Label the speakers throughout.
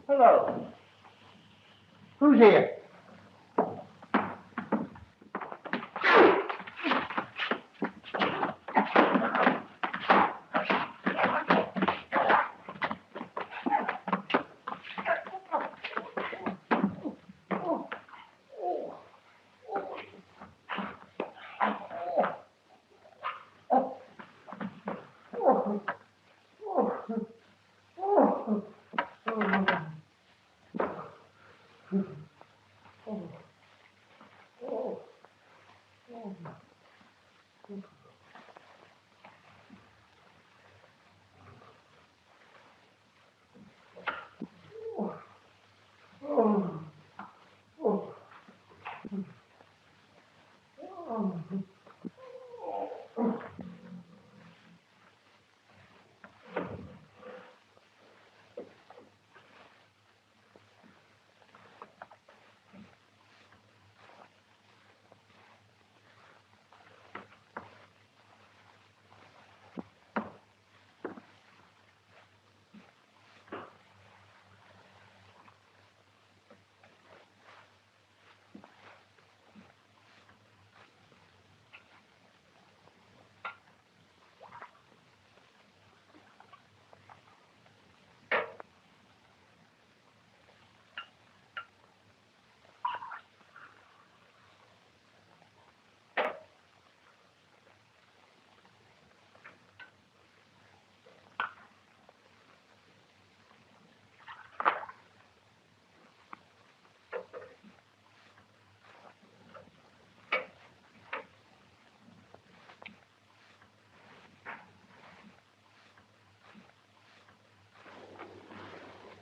Speaker 1: Hello. Who's here?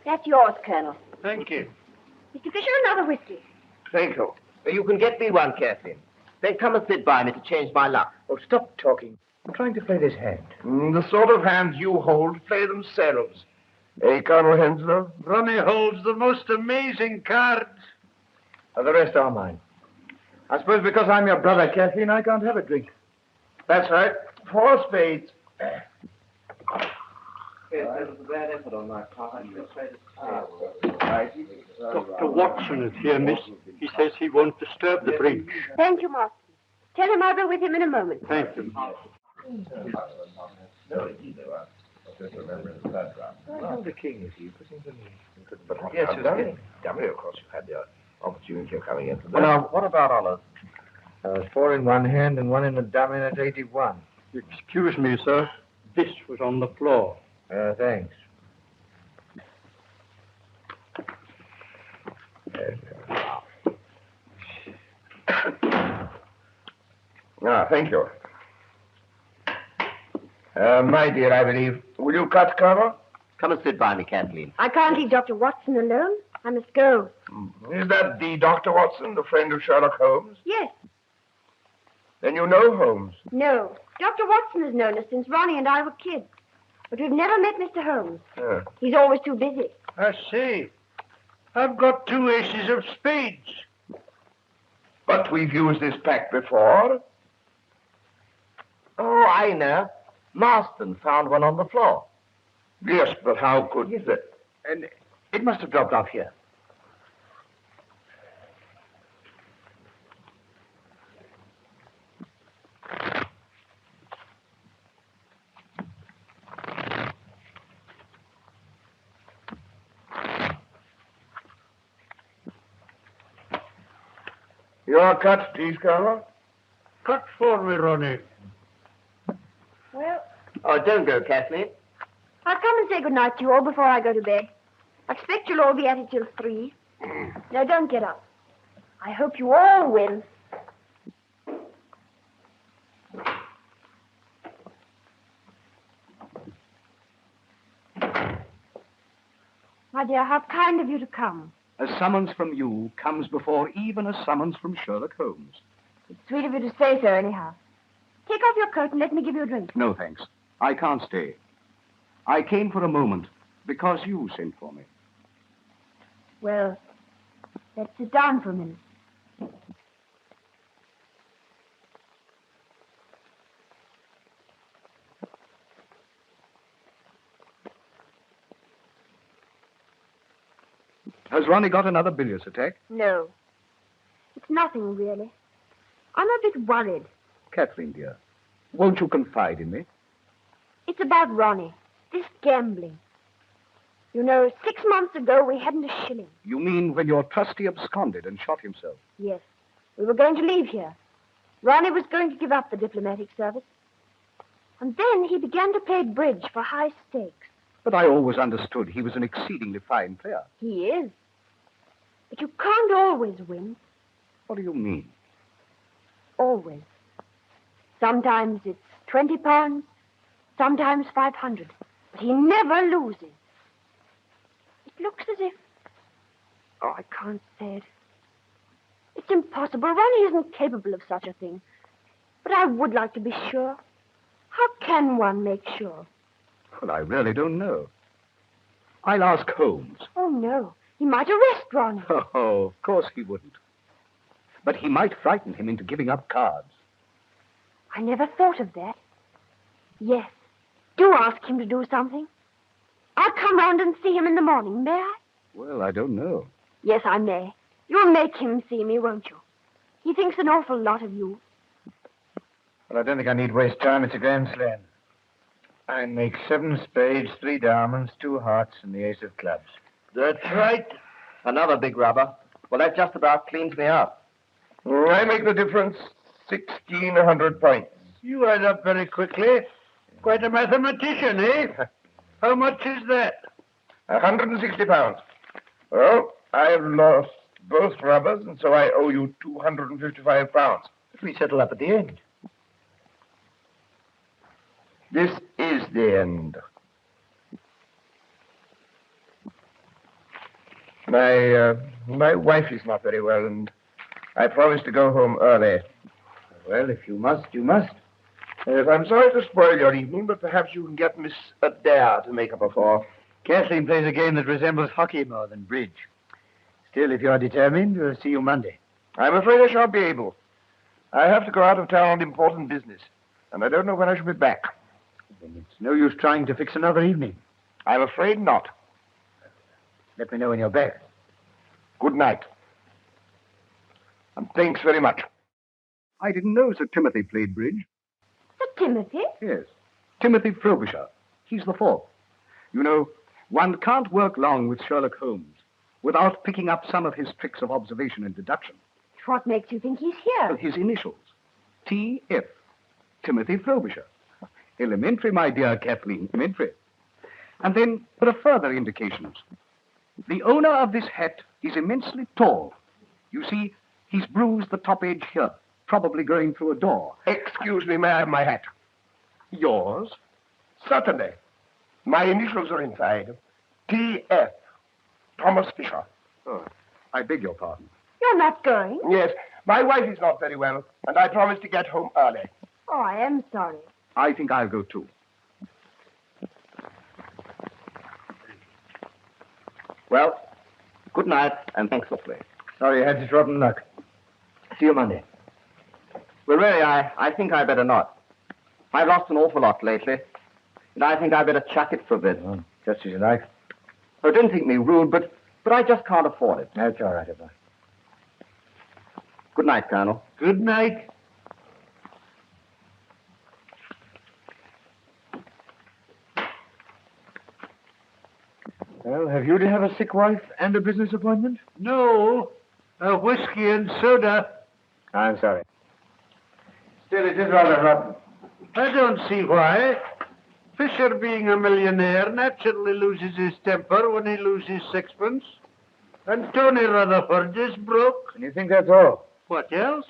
Speaker 2: That's yours, Colonel.
Speaker 1: Thank you.
Speaker 2: Mr. Fisher, another whiskey.
Speaker 1: Thank you.
Speaker 3: You can get me one, Kathleen. Then come and sit by me to change my luck.
Speaker 1: Oh, stop talking. I'm trying to play this hand. The sort of hands you hold play themselves. Eh, Colonel Henslow?
Speaker 4: Ronnie holds the most amazing cards.
Speaker 1: The rest are mine. I suppose because I'm your brother, Kathleen, I can't have a drink. That's right. 4 spades.
Speaker 3: That was a bad effort on my part. I'm afraid
Speaker 4: Dr. Watson is here, miss. He says he won't disturb the bridge.
Speaker 2: Thank you, Marston. Tell him I'll be with him in a moment.
Speaker 4: Thank you.
Speaker 1: The king is you. But yes, dummy, of course, you've had the opportunity of coming in today. Well, now, what about Olive? 4 in one hand and 1 in the dummy at 81.
Speaker 4: Excuse me, sir. This was on the floor.
Speaker 1: Thanks. Thank you. My dear, I believe. Will you cut cover?
Speaker 3: Come and sit by me, Kathleen.
Speaker 2: I can't leave Dr. Watson alone. I must go.
Speaker 1: Is that the Dr. Watson, the friend of Sherlock Holmes?
Speaker 2: Yes.
Speaker 1: Then you know Holmes.
Speaker 2: No. Dr. Watson has known us since Ronnie and I were kids. But we've never met Mr. Holmes. He's always too busy.
Speaker 4: I see. I've got 2 aces of spades.
Speaker 1: But we've used this pack before.
Speaker 3: Oh, I know. Marston found one on the floor.
Speaker 1: Yes, but how could...
Speaker 3: Yes, sir. And it must have dropped off here.
Speaker 1: Your cut, please, Colonel.
Speaker 4: Cut for me, Ronnie.
Speaker 2: Well,
Speaker 3: Oh, don't go, Kathleen.
Speaker 2: I'll come and say good night to you all before I go to bed. I expect you'll all be at it till 3. Now, don't get up. I hope you all win. My dear, how kind of you to come.
Speaker 5: A summons from you comes before even a summons from Sherlock Holmes.
Speaker 2: It's sweet of you to say so, anyhow. Take off your coat and let me give you a drink.
Speaker 5: No, thanks. I can't stay. I came for a moment because you sent for me.
Speaker 2: Well, let's sit down for a minute.
Speaker 5: Has Ronnie got another bilious attack?
Speaker 2: No. It's nothing, really. I'm a bit worried.
Speaker 5: Kathleen, dear, won't you confide in me?
Speaker 2: It's about Ronnie. This gambling. You know, 6 months ago, we hadn't a shilling.
Speaker 5: You mean when your trustee absconded and shot himself?
Speaker 2: Yes. We were going to leave here. Ronnie was going to give up the diplomatic service. And then he began to play bridge for high stakes.
Speaker 5: But I always understood he was an exceedingly fine player.
Speaker 2: He is. But you can't always win.
Speaker 5: What do you mean?
Speaker 2: Always. Sometimes it's £20, sometimes 500. But he never loses. It looks as if... Oh, I can't say it. It's impossible. Ronnie isn't capable of such a thing. But I would like to be sure. How can one make sure?
Speaker 5: Well, I really don't know. I'll ask Holmes.
Speaker 2: Oh, no. He might arrest Ronnie.
Speaker 5: Oh, of course he wouldn't. But he might frighten him into giving up cards.
Speaker 2: I never thought of that. Yes. Do ask him to do something. I'll come round and see him in the morning, may I?
Speaker 5: Well, I don't know.
Speaker 2: Yes, I may. You'll make him see me, won't you? He thinks an awful lot of you.
Speaker 1: Well, I don't think I need waste time. It's a grand slam. I make 7 spades, 3 diamonds, 2 hearts, and the ace of clubs.
Speaker 3: That's right. Another big rubber. Well, that just about cleans me up.
Speaker 4: I make the difference. 1,600 points. You add up very quickly. Quite a mathematician, eh? How much is that?
Speaker 1: 160 pounds. Well, I've lost both rubbers, and so I owe you 255 pounds.
Speaker 3: If we settle up at the end.
Speaker 1: This is the end. My wife is not very well, and I promised to go home early.
Speaker 3: Well, if you must, you must.
Speaker 1: I'm sorry to spoil your evening, but perhaps you can get Miss Adair to make up a for.
Speaker 3: Kathleen plays a game that resembles hockey more than bridge. Still, if you're determined, we'll see you Monday.
Speaker 1: I'm afraid I shan't be able. I have to go out of town on important business, and I don't know when I shall be back.
Speaker 3: Then it's no use trying to fix another evening.
Speaker 1: I'm afraid not.
Speaker 3: Let me know when you're back.
Speaker 1: Good night. And thanks very much.
Speaker 5: I didn't know Sir Timothy played bridge.
Speaker 2: Sir Timothy?
Speaker 5: Yes. Timothy Frobisher. He's the 4th. You know, one can't work long with Sherlock Holmes without picking up some of his tricks of observation and deduction.
Speaker 2: What makes you think he's here?
Speaker 5: Well, his initials. T.F. Timothy Frobisher. Elementary, my dear Kathleen, elementary. And then there are further indications. The owner of this hat is immensely tall. You see, he's bruised the top edge here, probably going through a door.
Speaker 1: Excuse me, may I have my hat?
Speaker 5: Yours?
Speaker 1: Certainly. My initials are inside. T.F. Thomas Fisher.
Speaker 5: Oh, I beg your pardon.
Speaker 2: You're not going?
Speaker 1: Yes, my wife is not very well, and I promised to get home early.
Speaker 2: Oh, I am sorry.
Speaker 5: I think I'll go too.
Speaker 3: Well, good night, and thanks for playing.
Speaker 1: Sorry you had such rotten luck.
Speaker 3: See you Monday. Well, really, I think I better not. I've lost an awful lot lately, and I think I better chuck it for a bit.
Speaker 1: Oh, just as you like.
Speaker 3: Oh, don't think me rude, but I just can't afford it.
Speaker 1: That's all right, Abba.
Speaker 3: Good night, Colonel.
Speaker 4: Good night.
Speaker 1: Well, have you to have a sick wife and a business appointment?
Speaker 4: No, a whiskey and soda.
Speaker 1: I'm sorry. Still, it is rather rotten.
Speaker 4: I don't see why. Fisher, being a millionaire, naturally loses his temper when he loses sixpence. And Tony Rutherford is broke.
Speaker 1: And you think that's all?
Speaker 4: What else?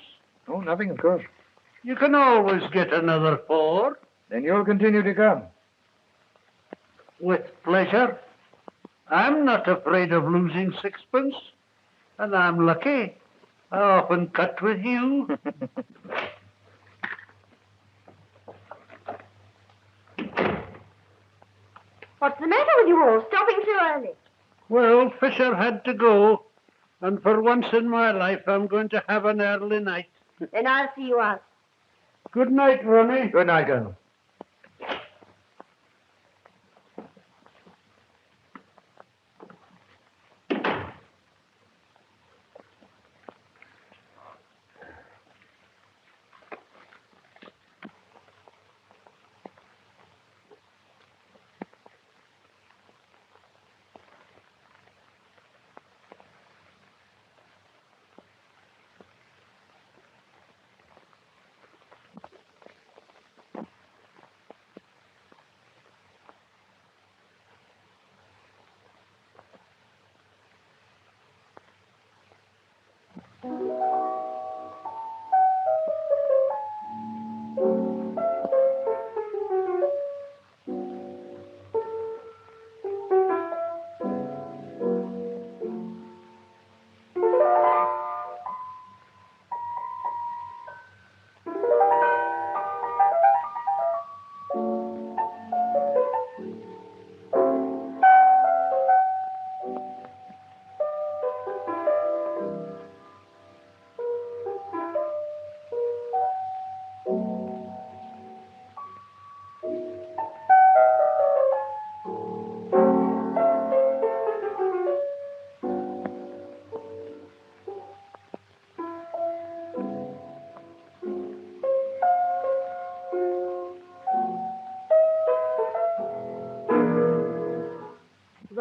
Speaker 1: Oh, nothing, of course.
Speaker 4: You can always get another 4.
Speaker 1: Then you'll continue to come.
Speaker 4: With pleasure. I'm not afraid of losing sixpence. And I'm lucky. I often cut with you.
Speaker 2: What's the matter with you all, stopping so early?
Speaker 4: Well, Fisher had to go. And for once in my life, I'm going to have an early night.
Speaker 2: Then I'll see you out.
Speaker 4: Good night, Ronnie.
Speaker 1: Good night, Colonel.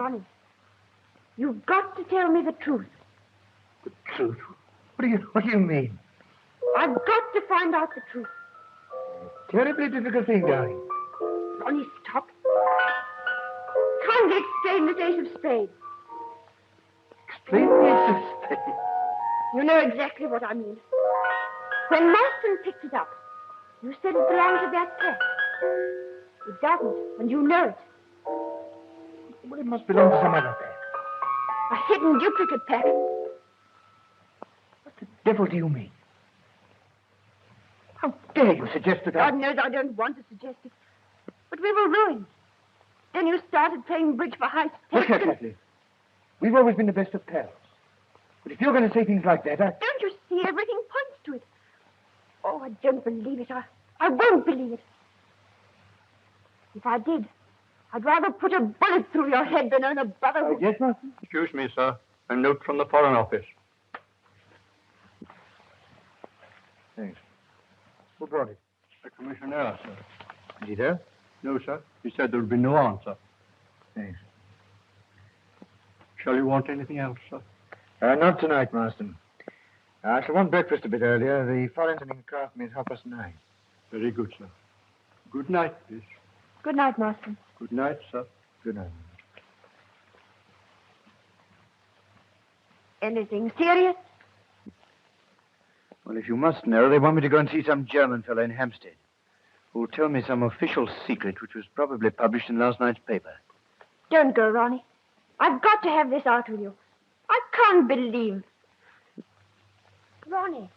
Speaker 2: Ronnie, you've got to tell me the truth.
Speaker 1: The truth? What do you mean?
Speaker 2: I've got to find out the truth.
Speaker 1: Terribly difficult thing, darling.
Speaker 2: Ronnie, stop. Can't you explain this ace of spades?
Speaker 1: Explain the ace of spades.
Speaker 2: You know exactly what I mean. When Marston picked it up, you said it belonged to that pack. It doesn't, and you know it.
Speaker 1: Well, it must belong to some other pack.
Speaker 2: A hidden duplicate pack.
Speaker 1: What the devil do you mean? How dare you suggest that
Speaker 2: God knows I don't want to suggest it. But we were ruined. Then you started playing bridge for high stakes.
Speaker 1: Look here, Kathleen. We've always been the best of pals. But if you're going to say things like that,
Speaker 2: Don't you see? Everything points to it. Oh, I don't believe it. I won't believe it. If I did, I'd rather put a bullet through your head than earn a brotherhood.
Speaker 1: Yes, Master?
Speaker 4: Excuse me, sir. A note from the Foreign Office.
Speaker 1: Thanks. Who brought it?
Speaker 4: The Commissioner, sir.
Speaker 1: Is he there?
Speaker 4: No, sir. He said there would be no answer.
Speaker 1: Thanks.
Speaker 4: Shall you want anything else, sir?
Speaker 1: Not tonight, Marston. I shall want breakfast a bit earlier. The foreign craft means 9:30.
Speaker 4: Very good, sir. Good night, please.
Speaker 2: Good night, Marston.
Speaker 4: Good night, sir.
Speaker 1: Good night.
Speaker 2: Anything serious?
Speaker 1: Well, if you must know, they want me to go and see some German fellow in Hampstead who'll tell me some official secret which was probably published in last night's paper.
Speaker 2: Don't go, Ronnie. I've got to have this out with you. I can't believe. Ronnie.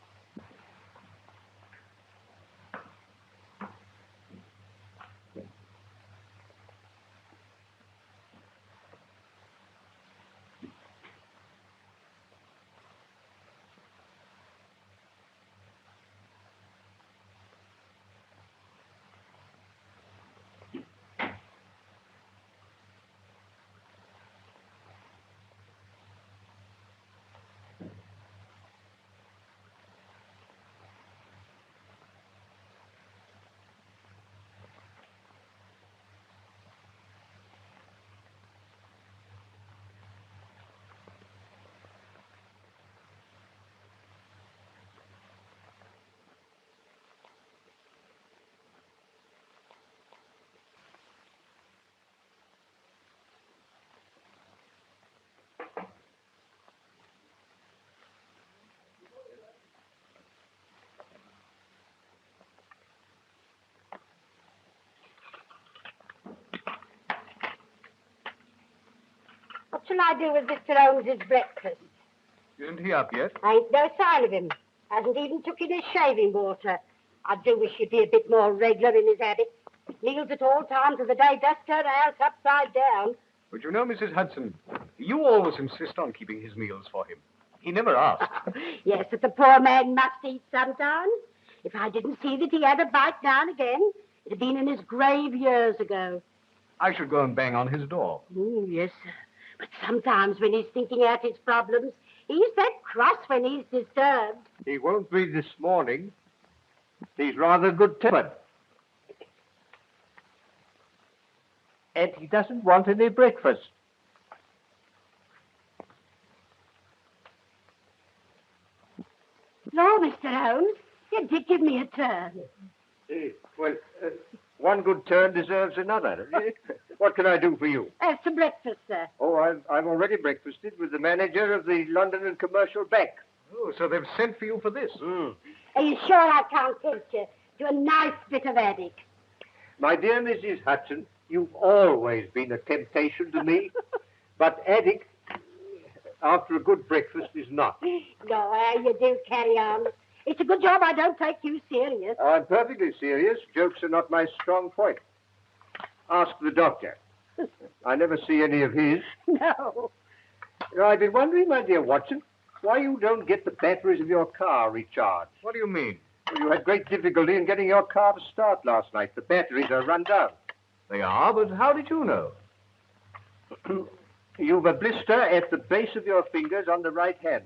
Speaker 2: What shall I do with Mr. Holmes's breakfast?
Speaker 5: Isn't he up yet?
Speaker 2: Ain't no sign of him. Hasn't even took in his shaving water. I do wish he'd be a bit more regular in his habits. Meals at all times of the day does turn a house upside down.
Speaker 5: But you know, Mrs. Hudson, you always insist on keeping his meals for him. He never asked.
Speaker 2: Yes, but the poor man must eat sometimes. If I didn't see that he had a bite now and again, it'd have been in his grave years ago.
Speaker 5: I should go and bang on his door.
Speaker 2: Yes, sir. But sometimes when he's thinking out his problems, he's that cross when he's disturbed.
Speaker 4: He won't be this morning. He's rather good-tempered. And he doesn't want any breakfast.
Speaker 2: No, Mr. Holmes, you did give me a turn.
Speaker 4: One good turn deserves another. What can I do for you?
Speaker 2: As to breakfast, sir.
Speaker 4: Oh, I've already breakfasted with the manager of the London and Commercial Bank.
Speaker 5: Oh, so they've sent for you for this.
Speaker 2: Are you sure I can't tempt you to a nice bit of haddock?
Speaker 4: My dear Mrs. Hudson, you've always been a temptation to me, but haddock, after a good breakfast, is not.
Speaker 2: No, you do carry on. It's a good job I don't take you serious.
Speaker 4: I'm perfectly serious. Jokes are not my strong point. Ask the doctor. I never see any of his.
Speaker 2: No.
Speaker 4: You know, I've been wondering, my dear Watson, why you don't get the batteries of your car recharged.
Speaker 5: What do you mean?
Speaker 4: Well, you had great difficulty in getting your car to start last night. The batteries are run down.
Speaker 5: They are, but how did you know?
Speaker 4: You've a blister at the base of your fingers on the right hand.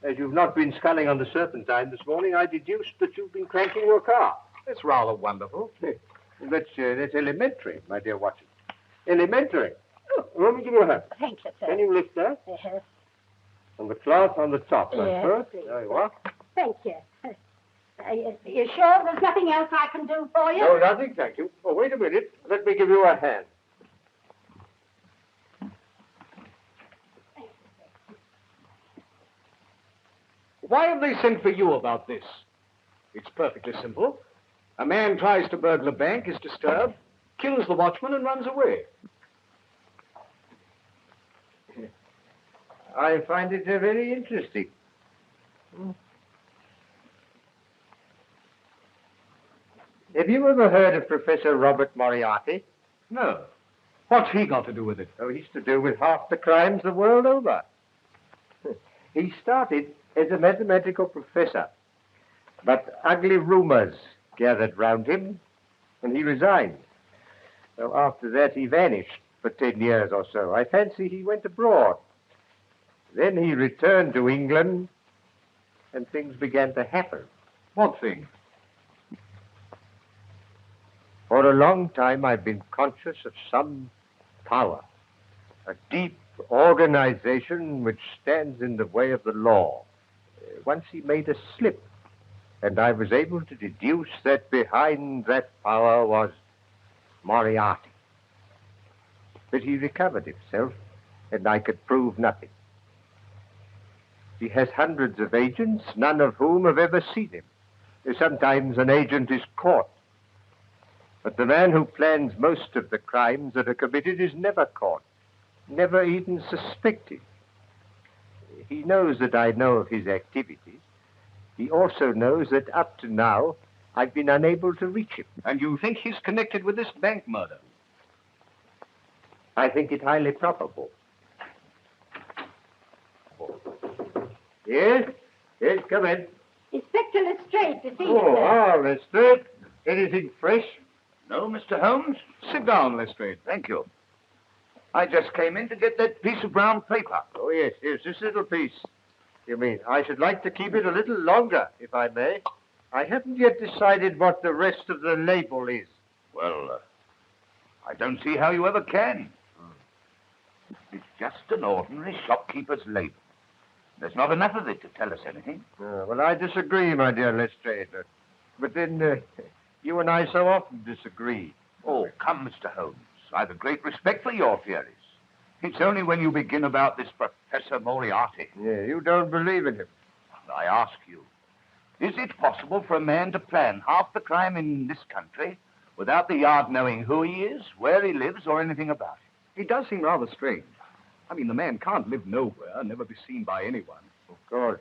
Speaker 4: As you've not been sculling on the Serpentine this morning, I deduced that you've been cranking your car.
Speaker 5: It's rather wonderful.
Speaker 4: That's elementary, my dear Watson. Elementary. Woman, give me a hand.
Speaker 2: Thank you, sir.
Speaker 4: Can you lift that?
Speaker 2: Yes.
Speaker 4: And the cloth on the top,
Speaker 2: Yes,
Speaker 4: that's first.
Speaker 2: please.
Speaker 4: There you are.
Speaker 2: Thank you. You sure there's nothing else I can do for you?
Speaker 4: No, nothing, thank you. Oh, wait a minute. Let me give you a hand.
Speaker 5: Why have they sent for you about this? It's perfectly simple. A man tries to burgle a bank, is disturbed, kills the watchman, and runs away.
Speaker 1: I find it very interesting. Have you ever heard of Professor Robert Moriarty?
Speaker 5: No. What's he got to do with it?
Speaker 1: Oh, he's to do with half the crimes the world over. He started as a mathematical professor, but ugly rumors gathered round him, and he resigned. So after that, he vanished for 10 years or so. I fancy he went abroad. Then he returned to England, and things began to happen.
Speaker 5: What thing?
Speaker 1: For a long time, I've been conscious of some power, a deep organization which stands in the way of the law. Once he made a slip, and I was able to deduce that behind that power was Moriarty. But he recovered himself, and I could prove nothing. He has hundreds of agents, none of whom have ever seen him. Sometimes an agent is caught. But the man who plans most of the crimes that are committed is never caught, never even suspected. He knows that I know of his activities. He also knows that up to now, I've been unable to reach him.
Speaker 5: And you think he's connected with this bank murder?
Speaker 1: I think it highly probable. Yes? Yes, come in.
Speaker 2: Inspector Lestrade to see
Speaker 1: Oh,
Speaker 2: you, sir.
Speaker 1: Lestrade. Anything fresh?
Speaker 6: No, Mr. Holmes?
Speaker 5: Sit down, Lestrade.
Speaker 6: Thank you. I just came in to get that piece of brown paper.
Speaker 1: Oh, yes, this little piece. You mean, I should like to keep it a little longer, if I may. I haven't yet decided what the rest of the label is.
Speaker 6: Well, I don't see how you ever can. It's just an ordinary shopkeeper's label. There's not enough of it to tell us anything.
Speaker 1: Well, I disagree, my dear Lestrade. But then, you and I so often disagree.
Speaker 6: Oh, come, Mr. Holmes. I've a great respect for your theories. It's only when you begin about this Professor Moriarty.
Speaker 1: Yeah, you don't believe in him.
Speaker 6: I ask you, is it possible for a man to plan half the crime in this country without the Yard knowing who he is, where he lives, or anything about it?
Speaker 5: It does seem rather strange. I mean, the man can't live nowhere, never be seen by anyone.
Speaker 1: Of course.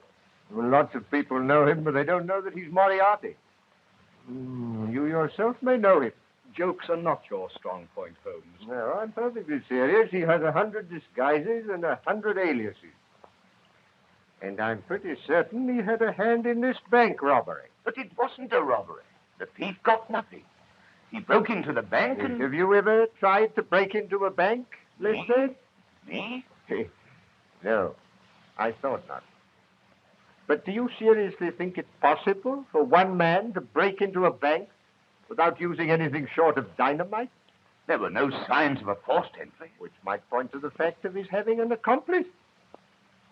Speaker 1: Well, lots of people know him, but they don't know that he's Moriarty. You yourself may know him.
Speaker 5: Jokes are not your strong point, Holmes.
Speaker 1: No, I'm perfectly serious. He has 100 disguises and 100 aliases. And I'm pretty certain he had a hand in this bank robbery.
Speaker 6: But it wasn't a robbery. The thief got nothing. He broke into the bank and...
Speaker 1: Have you ever tried to break into a bank, Lestrade?
Speaker 6: Me?
Speaker 1: No, I thought not. But do you seriously think it's possible for one man to break into a bank without using anything short of dynamite?
Speaker 6: There were no signs of a forced entry.
Speaker 1: Which might point to the fact of his having an accomplice.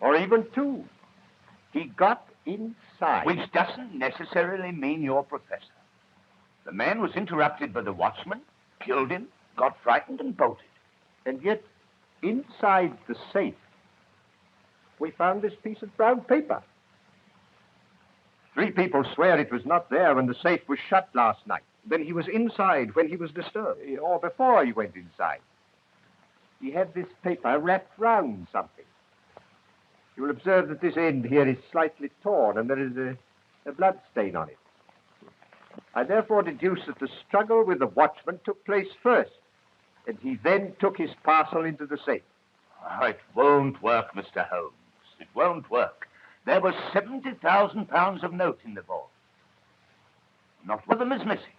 Speaker 1: Or even two. He got inside.
Speaker 6: Which doesn't necessarily mean you're Professor. The man was interrupted by the watchman, killed him, got frightened, and bolted.
Speaker 1: And yet, inside the safe, we found this piece of brown paper. 3 people swear it was not there when the safe was shut last night.
Speaker 5: Then he was inside when he was disturbed.
Speaker 1: Or before he went inside. He had this paper wrapped round something. You will observe that this end here is slightly torn, and there is a blood stain on it. I therefore deduce that the struggle with the watchman took place first, and he then took his parcel into the safe.
Speaker 6: Oh, it won't work, Mr. Holmes. It won't work. There was £70,000 of note in the vault. Not one of them is missing.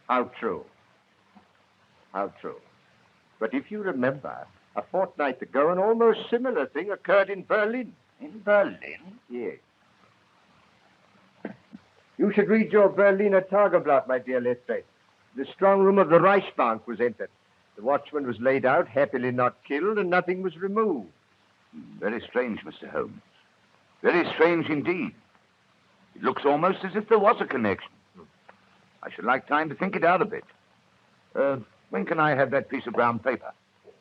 Speaker 1: How true. How true. But if you remember, a fortnight ago, an almost similar thing occurred in Berlin.
Speaker 6: In Berlin?
Speaker 1: Yes. You should read your Berliner Tageblatt, my dear Lestrade. The strong room of the Reichsbank was entered. The watchman was laid out, happily not killed, and nothing was removed.
Speaker 6: Very strange, Mr. Holmes. Very strange indeed. It looks almost as if there was a connection. I should like time to think it out a bit. When can I have that piece of brown paper?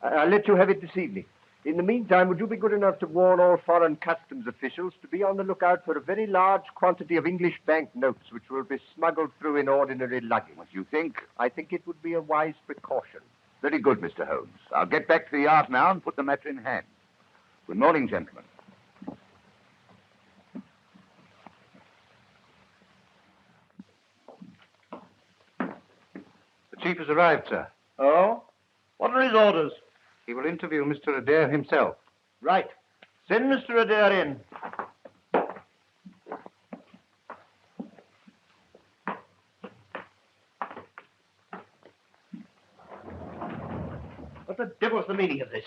Speaker 1: I'll let you have it this evening. In the meantime, would you be good enough to warn all foreign customs officials to be on the lookout for a very large quantity of English banknotes which will be smuggled through in ordinary luggage?
Speaker 6: What do you think?
Speaker 1: I think it would be a wise precaution.
Speaker 6: Very good, Mr. Holmes. I'll get back to the yard now and put the matter in hand. Good morning, gentlemen.
Speaker 5: The chief has arrived, sir.
Speaker 4: Oh? What are his orders?
Speaker 5: He will interview Mr. Adair himself.
Speaker 4: Right. Send Mr. Adair in. What the devil's the meaning of this?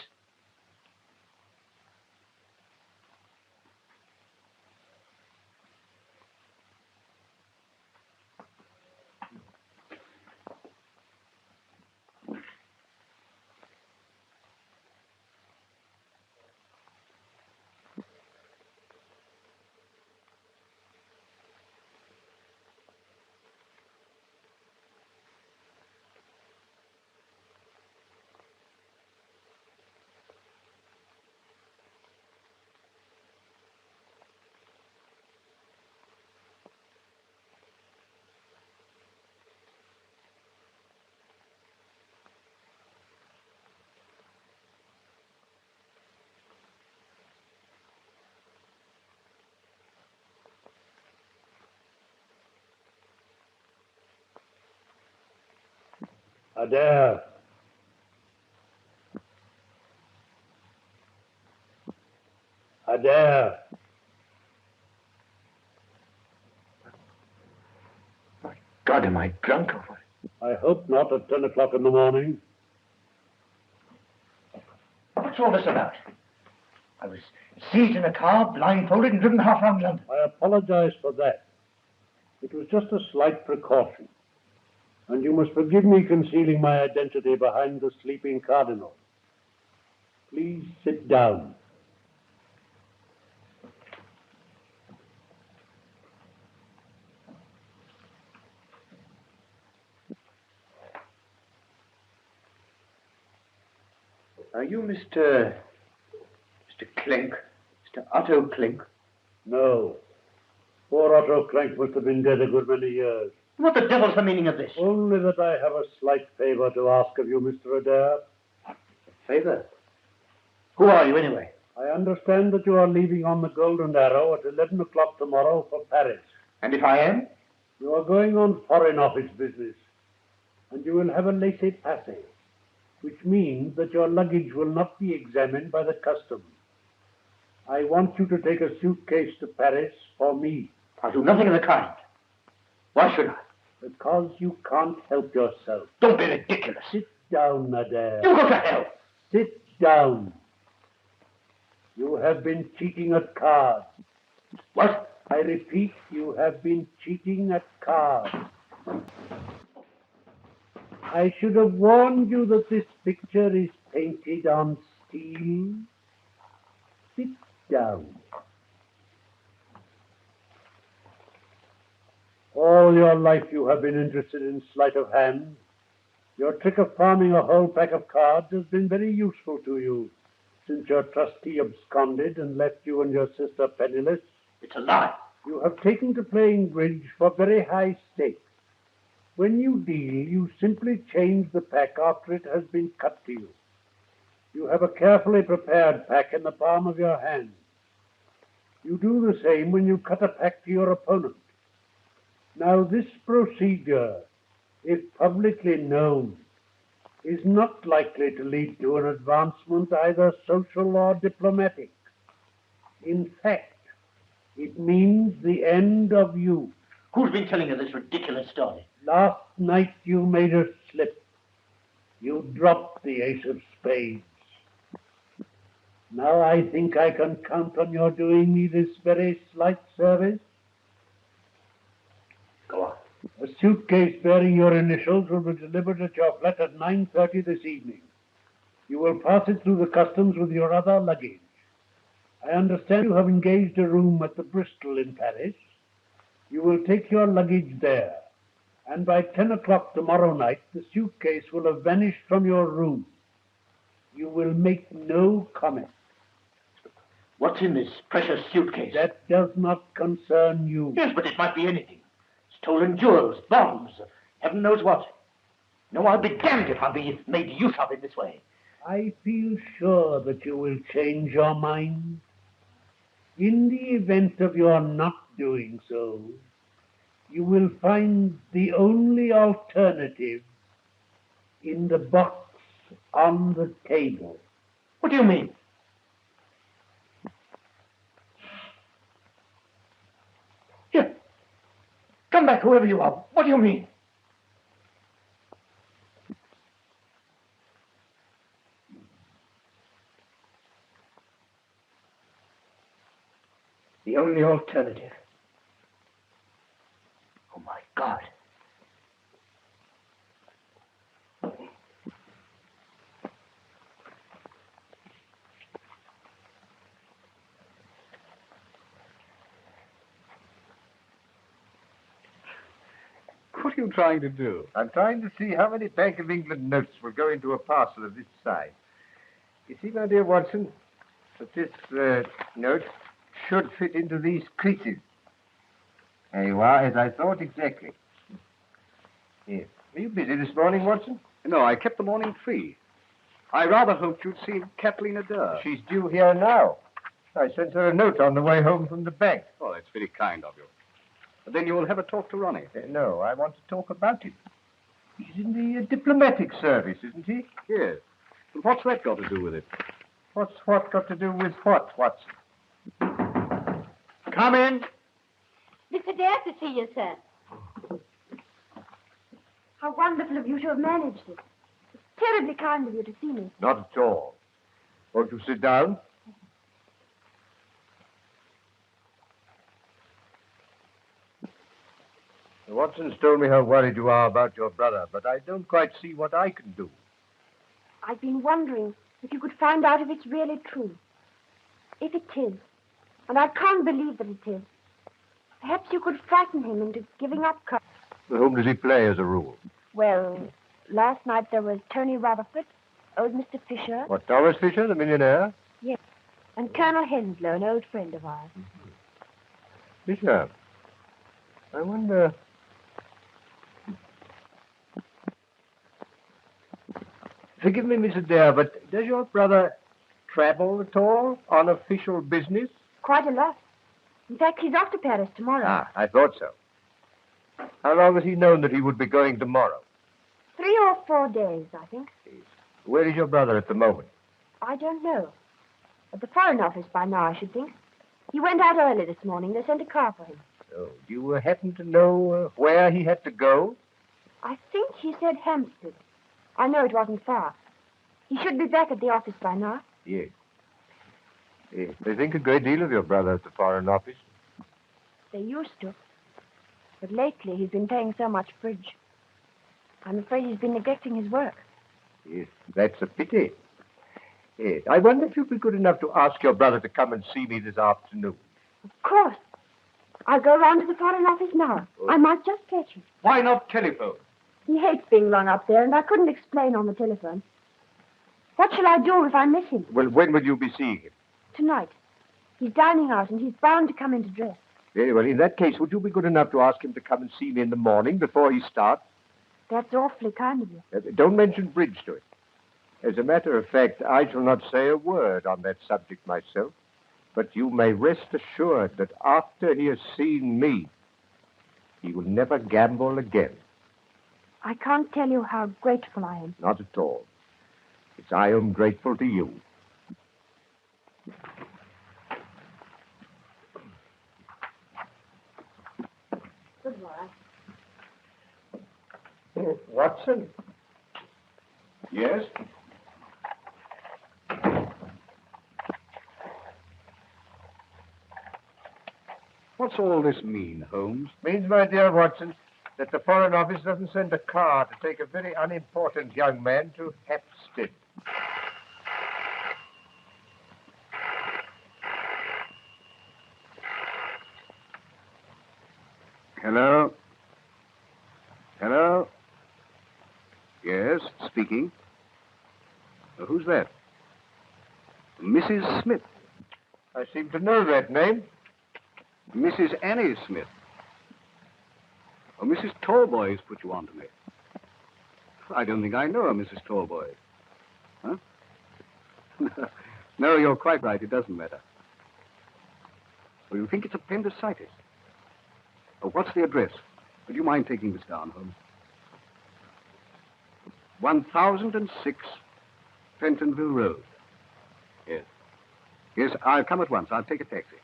Speaker 4: Adair. Adair.
Speaker 1: My God, am I drunk or what?
Speaker 4: I hope not at 10 o'clock in the morning.
Speaker 7: What's all this about? I was seized in a car, blindfolded, and driven half round London.
Speaker 4: I apologize for that. It was just a slight precaution. And you must forgive me concealing my identity behind the sleeping Cardinal. Please sit down.
Speaker 7: Are you Mr. Clink? Mr. Otto Clink?
Speaker 4: No. Poor Otto Clank must have been dead a good many years.
Speaker 7: What the devil's the meaning of this?
Speaker 4: Only that I have a slight favor to ask of you, Mr. Adair.
Speaker 7: A favor? Who are you, anyway?
Speaker 4: I understand that you are leaving on the Golden Arrow at 11 o'clock tomorrow for Paris.
Speaker 7: And if I am?
Speaker 4: You are going on Foreign Office business, and you will have a laissez-passer, which means that your luggage will not be examined by the customs. I want you to take a suitcase to Paris for me.
Speaker 7: I'll do nothing of the kind. Why should I?
Speaker 4: Because you can't help yourself.
Speaker 7: Don't be ridiculous.
Speaker 4: Sit down, Adair.
Speaker 7: You go to hell.
Speaker 4: Sit down. You have been cheating at cards.
Speaker 7: What?
Speaker 4: I repeat, you have been cheating at cards. I should have warned you that this picture is painted on steel. Sit down. All your life you have been interested in sleight of hand. Your trick of palming a whole pack of cards has been very useful to you since your trustee absconded and left you and your sister penniless.
Speaker 7: It's a lie.
Speaker 4: You have taken to playing bridge for very high stakes. When you deal, you simply change the pack after it has been cut to you. You have a carefully prepared pack in the palm of your hand. You do the same when you cut a pack to your opponent. Now, this procedure, if publicly known, is not likely to lead to an advancement either social or diplomatic. In fact, it means the end of you.
Speaker 7: Who's been telling you this ridiculous story?
Speaker 4: Last night you made a slip. You dropped the ace of spades. Now I think I can count on your doing me this very slight service.
Speaker 7: Go on.
Speaker 4: A suitcase bearing your initials will be delivered at your flat at 9:30 this evening. You will pass it through the customs with your other luggage. I understand you have engaged a room at the Bristol in Paris. You will take your luggage there, and by 10 o'clock tomorrow night, the suitcase will have vanished from your room. You will make no comment.
Speaker 7: What's in this precious suitcase?
Speaker 4: That does not concern you.
Speaker 7: Yes, but it might be anything. Stolen jewels, bombs, heaven knows what. No, I'll be damned if I'll be made use of in this way.
Speaker 4: I feel sure that you will change your mind. In the event of your not doing so, you will find the only alternative in the box on the table.
Speaker 7: What do you mean? Here. Come back, whoever you are. What do you mean? The only alternative. Oh, my God.
Speaker 5: What are you trying to do?
Speaker 1: I'm trying to see how many Bank of England notes will go into a parcel of this size. You see, my dear Watson, that this note should fit into these creases. There you are, as I thought exactly. Here. Were you busy this morning, Watson?
Speaker 5: No, I kept the morning free. I rather hoped you'd see Kathleen Adair.
Speaker 1: She's due here now. I sent her a note on the way home from the bank.
Speaker 5: Oh, that's very kind of you. But then you will have a talk to Ronnie.
Speaker 1: No, I want to talk about it. He's in the diplomatic service, isn't he?
Speaker 5: Yes. But what's that got to do with it?
Speaker 1: What's what got to do with what, Watson?
Speaker 5: Come in.
Speaker 2: Mr. Dare to see you, sir. How wonderful of you to have managed it. It's terribly kind of you to see me.
Speaker 1: Not at all. Won't you sit down? Watson's told me how worried you are about your brother, but I don't quite see what I can do.
Speaker 2: I've been wondering if you could find out if it's really true. If it is, and I can't believe that it is, perhaps you could frighten him into giving up Cardinal.
Speaker 1: Whom does he play as a rule?
Speaker 2: Well, last night there was Tony Rutherford, old Mr. Fisher.
Speaker 1: What, Thomas Fisher, the millionaire?
Speaker 2: Yes, and Colonel Henslow, an old friend of ours.
Speaker 1: Fisher. I wonder... Forgive me, Mrs. Dare, but does your brother travel at all on official business?
Speaker 2: Quite a lot. In fact, he's off to Paris tomorrow.
Speaker 1: Ah, I thought so. How long has he known that he would be going tomorrow?
Speaker 2: 3 or 4 days, I think.
Speaker 1: Where is your brother at the moment?
Speaker 2: I don't know. At the Foreign Office by now, I should think. He went out early this morning. They sent a car for him.
Speaker 1: Oh, do you happen to know where he had to go?
Speaker 2: I think he said Hampstead. I know it wasn't far. He should be back at the office by now.
Speaker 1: Yes. Yes. They think a great deal of your brother at the Foreign Office.
Speaker 2: They used to. But lately he's been playing so much bridge. I'm afraid he's been neglecting his work.
Speaker 1: Yes, that's a pity. Yes. I wonder if you'd be good enough to ask your brother to come and see me this afternoon.
Speaker 2: Of course. I'll go round to the Foreign Office now.
Speaker 1: Oh.
Speaker 2: I might just catch him.
Speaker 5: Why not telephone?
Speaker 2: He hates being long up there, and I couldn't explain on the telephone. What shall I do if I miss him?
Speaker 1: Well, when will you be seeing him?
Speaker 2: Tonight. He's dining out, and he's bound to come in to dress.
Speaker 1: Very well. In that case, would you be good enough to ask him to come and see me in the morning before he starts?
Speaker 2: That's awfully kind of you.
Speaker 1: Don't mention bridge to him. As a matter of fact, I shall not say a word on that subject myself. But you may rest assured that after he has seen me, he will never gamble again.
Speaker 2: I can't tell you how grateful I am.
Speaker 1: Not at all. It's I am grateful to you.
Speaker 2: Goodbye.
Speaker 1: Watson?
Speaker 5: Yes? What's all this mean, Holmes?
Speaker 1: Means, my dear Watson, that the Foreign Office doesn't send a car to take a very unimportant young man to Hampstead.
Speaker 5: Hello? Hello? Yes, speaking. Who's that? Mrs. Smith.
Speaker 1: I seem to know that name.
Speaker 5: Mrs. Annie Smith. Oh, Mrs. Tallboy has put you on to me. I don't think I know her, Mrs. Tallboy. Huh? No, you're quite right. It doesn't matter. Well, you think it's appendicitis. Oh, what's the address? Would you mind taking this down, Holmes? 1006 Pentonville Road. Yes. Yes, I'll come at once. I'll take a taxi.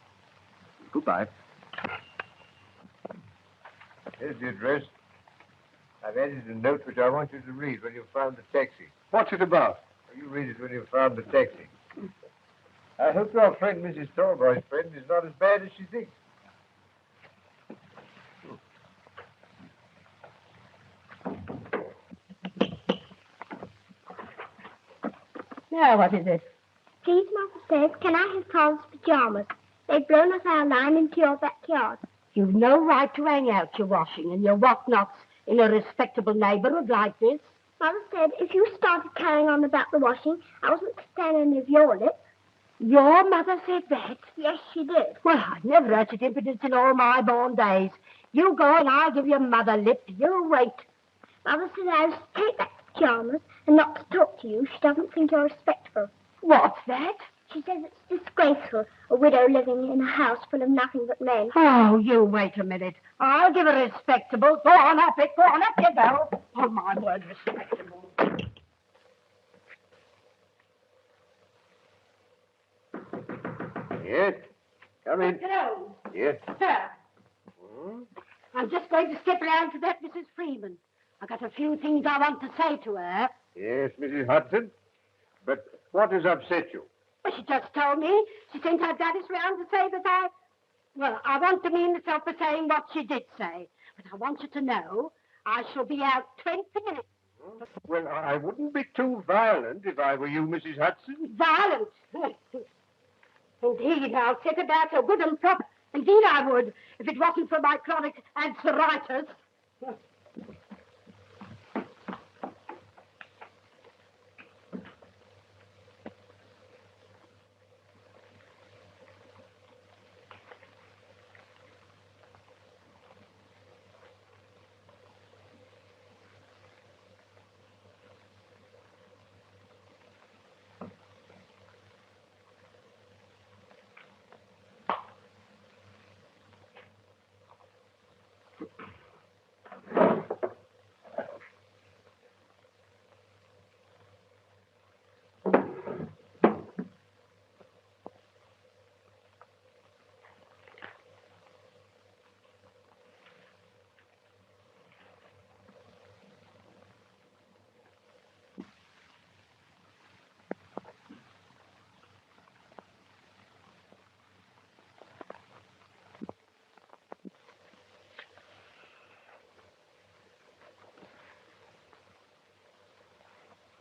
Speaker 5: Goodbye.
Speaker 1: Here's the address. I've added a note which I want you to read when you've found the taxi.
Speaker 5: What's it about?
Speaker 1: You read it when you've found the taxi. I hope your friend, Mrs. Tallboy's friend, is not as bad as she thinks.
Speaker 8: Now, what is it?
Speaker 9: Please, Mother says, can I have Paul's pajamas? They've blown us our line into your backyard.
Speaker 8: You've no right to hang out your washing and your whatnots in a respectable neighborhood like this.
Speaker 9: Mother said if you started carrying on about the washing, I wasn't to stand any of your lip.
Speaker 8: Your mother said that?
Speaker 9: Yes, she did.
Speaker 8: Well, I've never had such impudence in all my born days. You go and I'll give your mother lip. You wait.
Speaker 9: Mother said I was to take back the pajamas and not to talk to you. She doesn't think you're respectful.
Speaker 8: What's that?
Speaker 9: She says it's disgraceful, a widow living in a house full of nothing but men.
Speaker 8: Oh, you wait a minute. I'll give her respectable. Go on up it. Go on up you go. Oh, my word, respectable.
Speaker 1: Yes. Come in.
Speaker 8: Hello.
Speaker 1: Yes.
Speaker 8: Sir. I'm just going to step round to that Mrs. Freeman. I've got a few things I want to say to her.
Speaker 1: Yes, Mrs. Hudson. But what has upset you?
Speaker 8: Well, she just told me. She sent her daddies round to say that I won't demean myself for saying what she did say. But I want you to know I shall be out 20 minutes.
Speaker 1: Well, I wouldn't be too violent if I were you, Mrs. Hudson.
Speaker 8: Violent? Indeed, I'll set about her good and proper. Indeed, I would, if it wasn't for my chronic arthritis.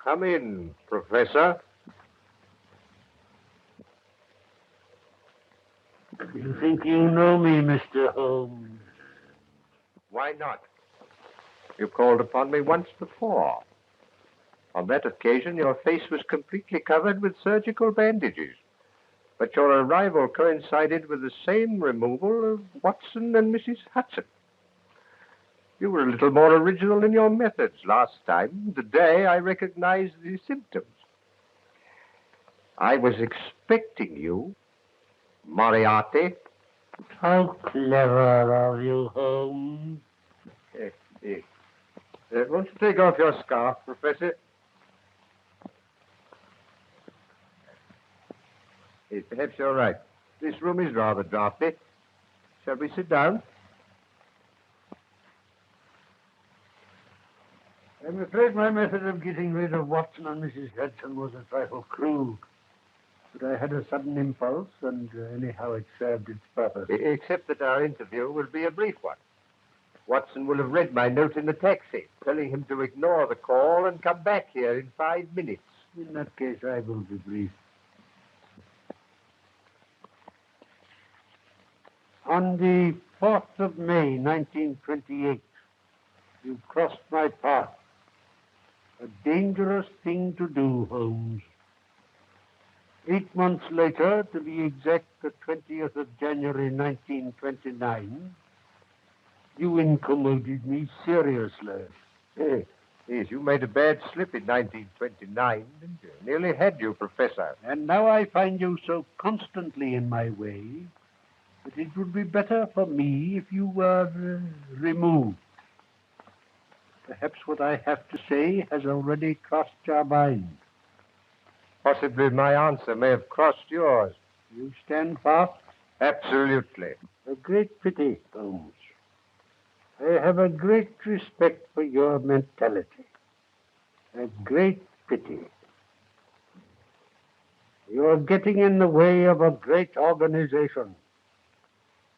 Speaker 1: Come in, Professor.
Speaker 4: You think you know me, Mr. Holmes?
Speaker 1: Why not? You called upon me once before. On that occasion, your face was completely covered with surgical bandages. But your arrival coincided with the same removal of Watson and Mrs. Hudson. You were a little more original in your methods last time. Today, I recognized the symptoms. I was expecting you, Moriarty.
Speaker 4: How clever of you, Holmes.
Speaker 1: Won't you take off your scarf, Professor? Yes, perhaps you're right. This room is rather draughty. Shall we sit down?
Speaker 4: I'm afraid my method of getting rid of Watson and Mrs. Hudson was a trifle crude. But I had a sudden impulse, and anyhow it served its purpose.
Speaker 1: Except that our interview will be a brief one. Watson will have read my note in the taxi, telling him to ignore the call and come back here in 5 minutes.
Speaker 4: In that case, I will be brief. On the 4th of May, 1928, you crossed my path. A dangerous thing to do, Holmes. 8 months later, to be exact, the 20th of January, 1929, you incommoded me seriously.
Speaker 1: Yes, you made a bad slip in 1929, didn't you? Nearly had you, Professor.
Speaker 4: And now I find you so constantly in my way that it would be better for me if you were removed. Perhaps what I have to say has already crossed your mind.
Speaker 1: Possibly my answer may have crossed yours.
Speaker 4: You stand fast?
Speaker 1: Absolutely.
Speaker 4: A great pity, Holmes. I have a great respect for your mentality. A great pity. You're getting in the way of a great organization,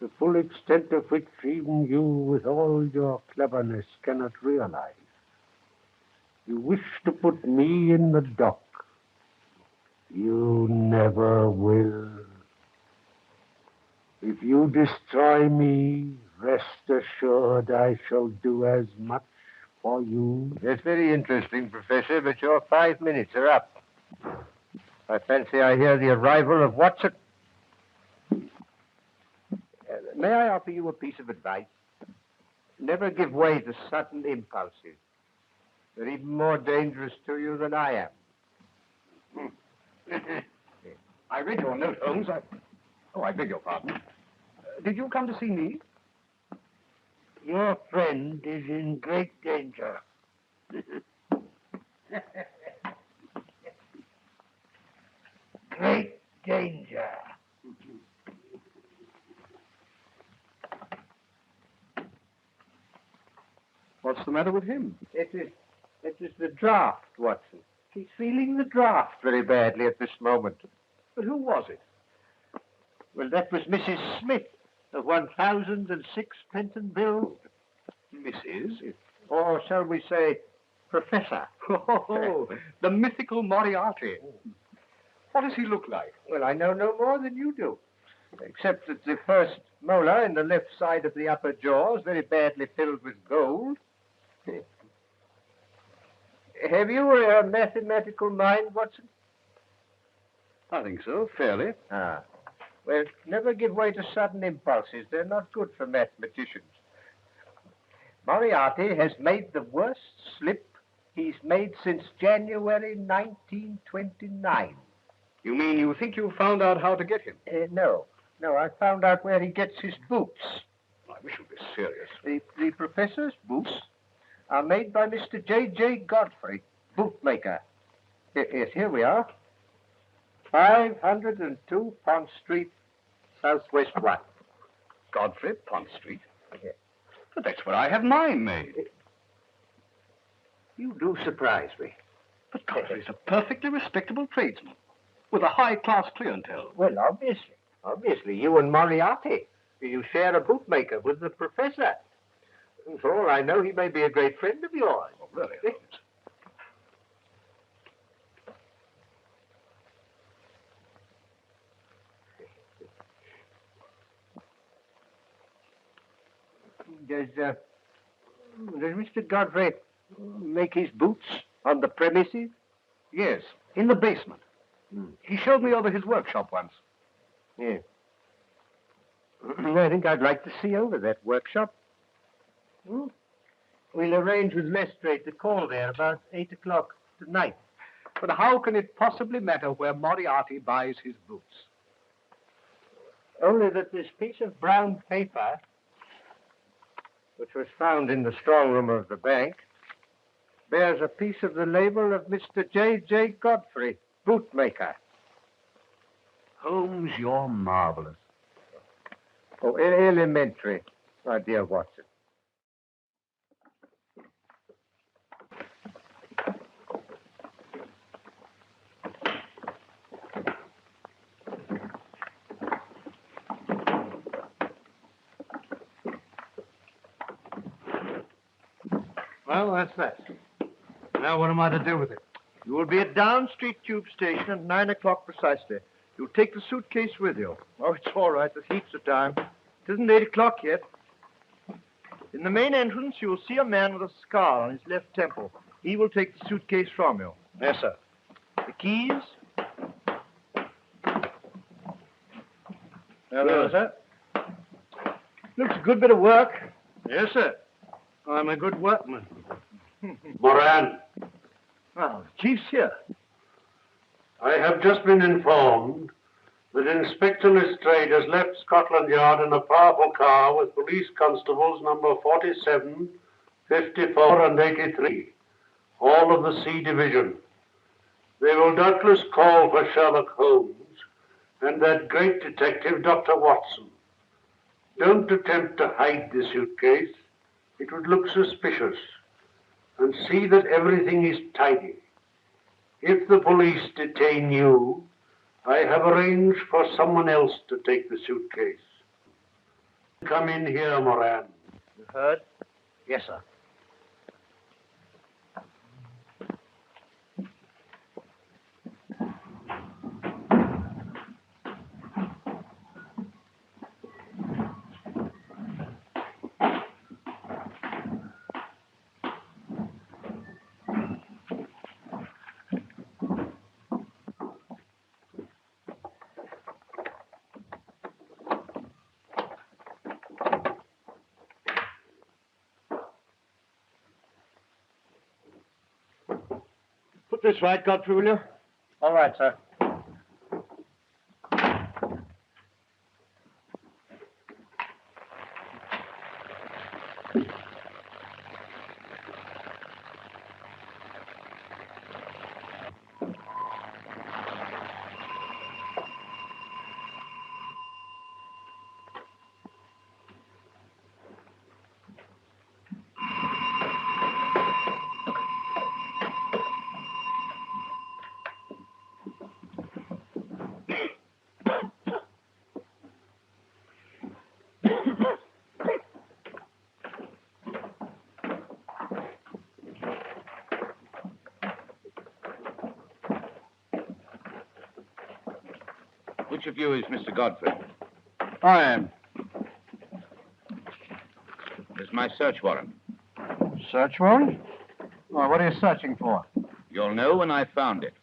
Speaker 4: the full extent of which even you, with all your cleverness, cannot realize. You wish to put me in the dock. You never will. If you destroy me, rest assured I shall do as much for you.
Speaker 1: That's very interesting, Professor, but your 5 minutes are up. I fancy I hear the arrival of Watson. May I offer you a piece of advice? Never give way to sudden impulses. They're even more dangerous to you than I am.
Speaker 5: I read your note, Holmes. I beg your pardon. Did you come to see me?
Speaker 4: Your friend is in great danger. Great danger.
Speaker 5: What's the matter with him?
Speaker 1: It is the draft, Watson. He's feeling the draft very badly at this moment.
Speaker 5: But who was it?
Speaker 1: Well, that was Mrs. Smith of 1006 Pentonville.
Speaker 5: Mrs.?
Speaker 1: Or shall we say, Professor.
Speaker 5: Oh, the mythical Moriarty. What does he look like?
Speaker 1: Well, I know no more than you do, except that the first molar in the left side of the upper jaw is very badly filled with gold. Have you a mathematical mind, Watson?
Speaker 5: I think so, fairly.
Speaker 1: Ah. Well, never give way to sudden impulses. They're not good for mathematicians. Moriarty has made the worst slip he's made since January 1929.
Speaker 5: You mean you think you found out how to get him?
Speaker 1: No. No, I found out where he gets his boots.
Speaker 5: I wish you'd be serious.
Speaker 1: The professor's boots are made by Mr. J.J. Godfrey, bootmaker. Yes, here we are. 502 Pont Street, Southwest 1.
Speaker 5: Godfrey, Pont Street?
Speaker 1: Yes.
Speaker 5: But that's where I have mine made.
Speaker 1: You do surprise me.
Speaker 5: But Godfrey's a perfectly respectable tradesman with a high-class clientele.
Speaker 1: Well, obviously. Obviously, you and Moriarty. You share a bootmaker with the professor. And for all I know, he may be a great friend of yours.
Speaker 5: Oh, really?
Speaker 1: Does Mr. Godfrey make his boots on the premises?
Speaker 5: Yes, in the basement. He showed me over his workshop once.
Speaker 1: Yes. I think I'd like to see over that workshop. We'll arrange with Lestrade to call there about 8 o'clock tonight.
Speaker 5: But how can it possibly matter where Moriarty buys his boots?
Speaker 1: Only that this piece of brown paper, which was found in the strong room of the bank, bears a piece of the label of Mr. J.J. Godfrey, bootmaker.
Speaker 5: Holmes, you're marvelous.
Speaker 1: Oh, elementary, my dear Watson. Well, that's that. Now what am I to do with it? You will be at Down Street Tube Station at 9 o'clock precisely. You'll take the suitcase with you. Oh, it's all right. There's heaps of time. It isn't 8 o'clock yet. In the main entrance, you will see a man with a scar on his left temple. He will take the suitcase from you.
Speaker 4: Yes, sir.
Speaker 1: The keys?
Speaker 4: Hello, sir.
Speaker 1: Looks a good bit of work.
Speaker 4: Yes, sir. I'm a good workman. Moran,
Speaker 1: Well, the chief's here.
Speaker 4: I have just been informed that Inspector Lestrade has left Scotland Yard in a powerful car with police constables number 47, 54, and 83, all of the C Division. They will doubtless call for Sherlock Holmes and that great detective, Dr. Watson. Don't attempt to hide the suitcase. It would look suspicious. And see that everything is tidy. If the police detain you, I have arranged for someone else to take the suitcase. Come in here, Moran.
Speaker 1: You heard?
Speaker 4: Yes, sir.
Speaker 1: Put this right, Godfrey, will you?
Speaker 4: All right, sir.
Speaker 6: Which of you is Mr. Godfrey?
Speaker 4: I am.
Speaker 6: There's my search warrant.
Speaker 4: Search warrant? Well, what are you searching for?
Speaker 6: You'll know when I found it.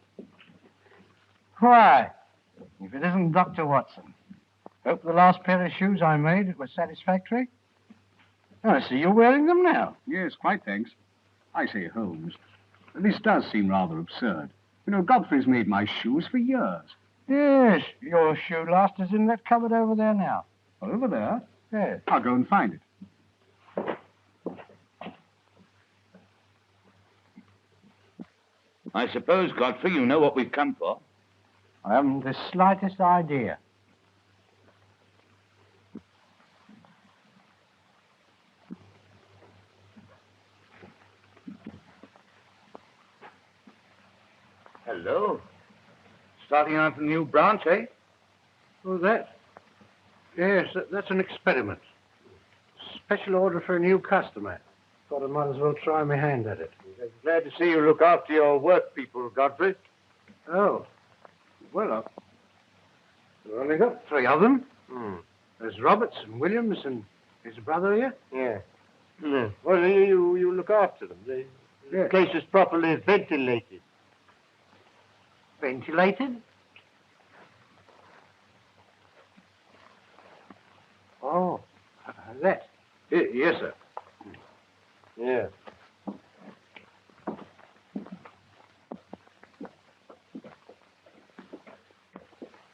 Speaker 4: Why? If it isn't Dr. Watson. Hope the last pair of shoes I made was satisfactory. Oh, I see you're wearing them now.
Speaker 5: Yes, quite, thanks. I say, Holmes, this does seem rather absurd. You know, Godfrey's made my shoes for years.
Speaker 4: Yes, your shoe last is in that cupboard over there now.
Speaker 5: Over there?
Speaker 4: Yes.
Speaker 5: I'll go and find it.
Speaker 6: I suppose, Godfrey, you know what we've come for.
Speaker 4: I haven't the slightest idea.
Speaker 6: Hello. Starting out a new branch, eh?
Speaker 4: Oh, that? Yes, that's an experiment. Special order for a new customer. Thought I might as well try my hand at it.
Speaker 1: Glad to see you look after your work people, Godfrey.
Speaker 4: Oh. Well, I've only got 3 of them. There's Roberts and Williams and his brother here.
Speaker 1: Yeah. Well, you look after them. The place is properly ventilated.
Speaker 4: Ventilated? Oh, that.
Speaker 1: Yes, sir. Yeah.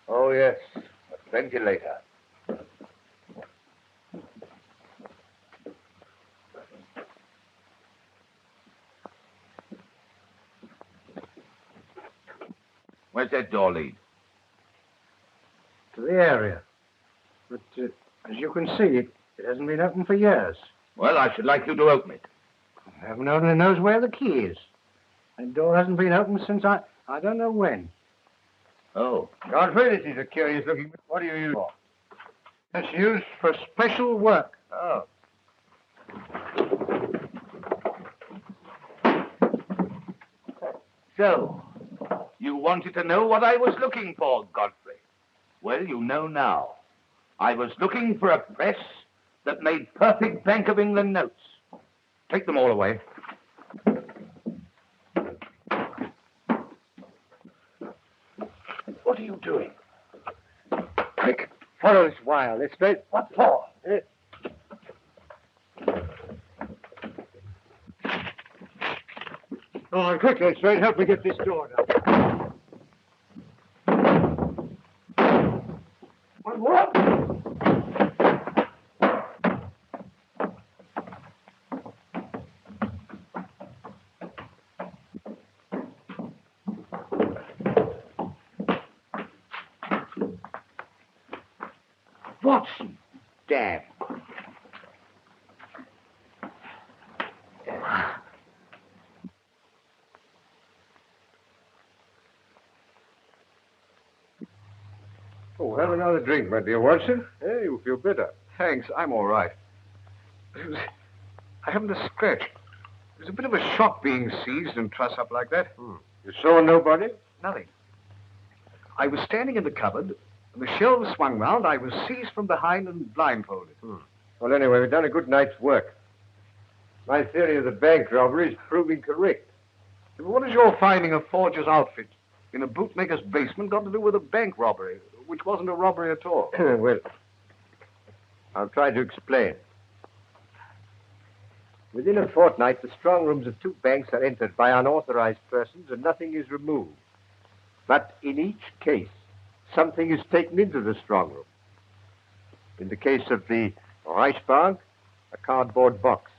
Speaker 6: Oh, yes. A ventilator. Where's that door lead?
Speaker 4: To the area. But as you can see, it hasn't been opened for years.
Speaker 6: Well, I should like you to open it.
Speaker 4: Heaven only knows where the key is. That door hasn't been opened since I don't know when.
Speaker 6: Oh.
Speaker 1: Godfrey, this is a curious looking. What do you use for?
Speaker 4: It's used for special work.
Speaker 1: Oh.
Speaker 6: So, you wanted to know what I was looking for, Godfrey. Well, you know now. I was looking for a press that made perfect Bank of England notes.
Speaker 3: Take them all away.
Speaker 7: What are you doing?
Speaker 3: Quick, follow this wire. Let's straight.
Speaker 7: What for?
Speaker 3: Go on, quickly, straight. Help me get this door down.
Speaker 7: What? Watson.
Speaker 3: Damn. Oh, have another drink, my dear Watson. Hey, you feel better.
Speaker 5: Thanks, I'm all right. I haven't a scratch. It was a bit of a shock being seized and trussed up like that.
Speaker 3: You saw nobody?
Speaker 5: Nothing. I was standing in the cupboard, and the shelves swung round. I was seized from behind and blindfolded.
Speaker 3: Well, anyway, we've done a good night's work. My theory of the bank robbery is proving correct.
Speaker 5: But what has your finding a forger's outfit in a bootmaker's basement got to do with a bank robbery, which wasn't a robbery at all?
Speaker 3: Well, I'll try to explain. Within a fortnight, the strong rooms of 2 banks are entered by unauthorized persons and nothing is removed. But in each case, something is taken into the strong room. In the case of the Reichsbank, a cardboard box.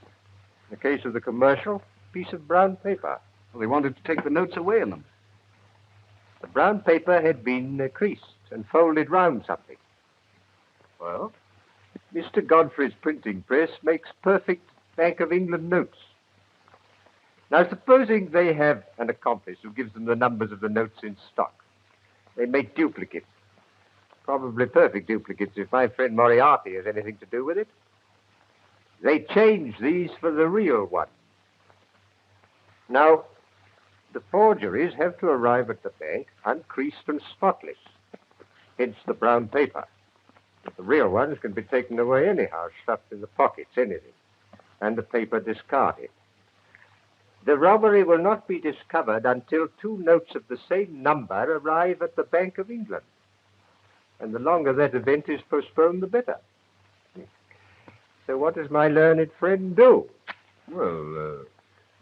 Speaker 3: In the case of the commercial, a piece of brown paper.
Speaker 5: Well, they wanted to take the notes away in them.
Speaker 3: The brown paper had been creased and folded round something. Well, Mr. Godfrey's printing press makes perfect Bank of England notes. Now, supposing they have an accomplice who gives them the numbers of the notes in stock. They make duplicates. Probably perfect duplicates if my friend Moriarty has anything to do with it. They change these for the real one. Now, the forgeries have to arrive at the bank uncreased and spotless. Hence the brown paper. But the real ones can be taken away anyhow, stuffed in the pockets, anything. And the paper discarded. The robbery will not be discovered until 2 notes of the same number arrive at the Bank of England. And the longer that event is postponed, the better. So what does my learned friend do?
Speaker 5: Well,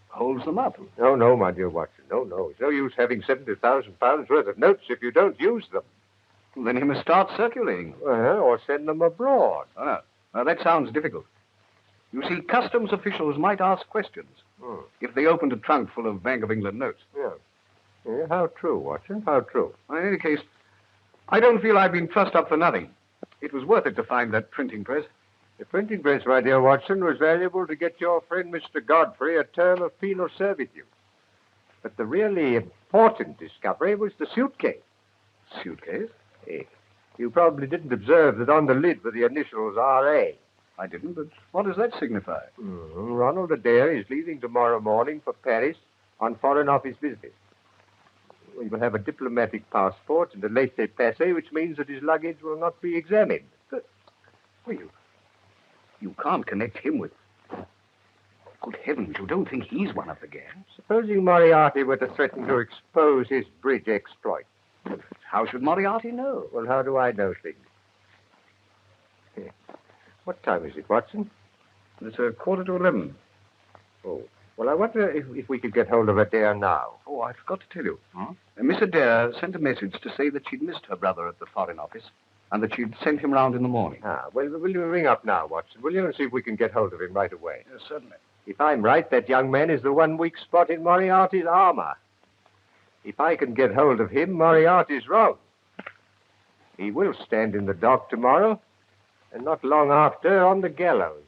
Speaker 5: holds them up.
Speaker 3: No, no, my dear Watson. No. It's no use having £70,000 worth of notes if you don't use them.
Speaker 5: Well, then he must start circulating.
Speaker 3: Or send them abroad.
Speaker 5: Oh, no. Now, that sounds difficult. You see, customs officials might ask questions if they opened a trunk full of Bank of England notes.
Speaker 3: Yeah, how true, Watson, how true.
Speaker 5: Well, in any case, I don't feel I've been trussed up for nothing. It was worth it to find that printing press.
Speaker 3: The printing press, my dear Watson, was valuable to get your friend Mr. Godfrey a term of penal servitude. But the really important discovery was the suitcase.
Speaker 5: Suitcase?
Speaker 3: You probably didn't observe that on the lid were the initials R.A.
Speaker 5: I didn't, but what does that signify?
Speaker 3: Ronald Adair is leaving tomorrow morning for Paris on Foreign Office business. He will have a diplomatic passport and a laissez-passer, which means that his luggage will not be examined.
Speaker 5: But, well, you can't connect him with... Good heavens, you don't think he's one of the gang?
Speaker 3: Supposing Moriarty were to threaten to expose his bridge exploit.
Speaker 5: How should Moriarty know?
Speaker 3: Well, how do I know things? What time is it, Watson?
Speaker 5: It's 11:15.
Speaker 3: Oh, well, I wonder if we could get hold of Adair now.
Speaker 5: Oh, I forgot to tell you. Miss Adair sent a message to say that she'd missed her brother at the Foreign Office and that she'd sent him round in the morning.
Speaker 3: Well, will you ring up now, Watson, will you, and see if we can get hold of him right away?
Speaker 5: Yes, certainly.
Speaker 3: If I'm right, that young man is the one weak spot in Moriarty's armor. If I can get hold of him, Moriarty's wrong. He will stand in the dock tomorrow, and not long after on the gallows.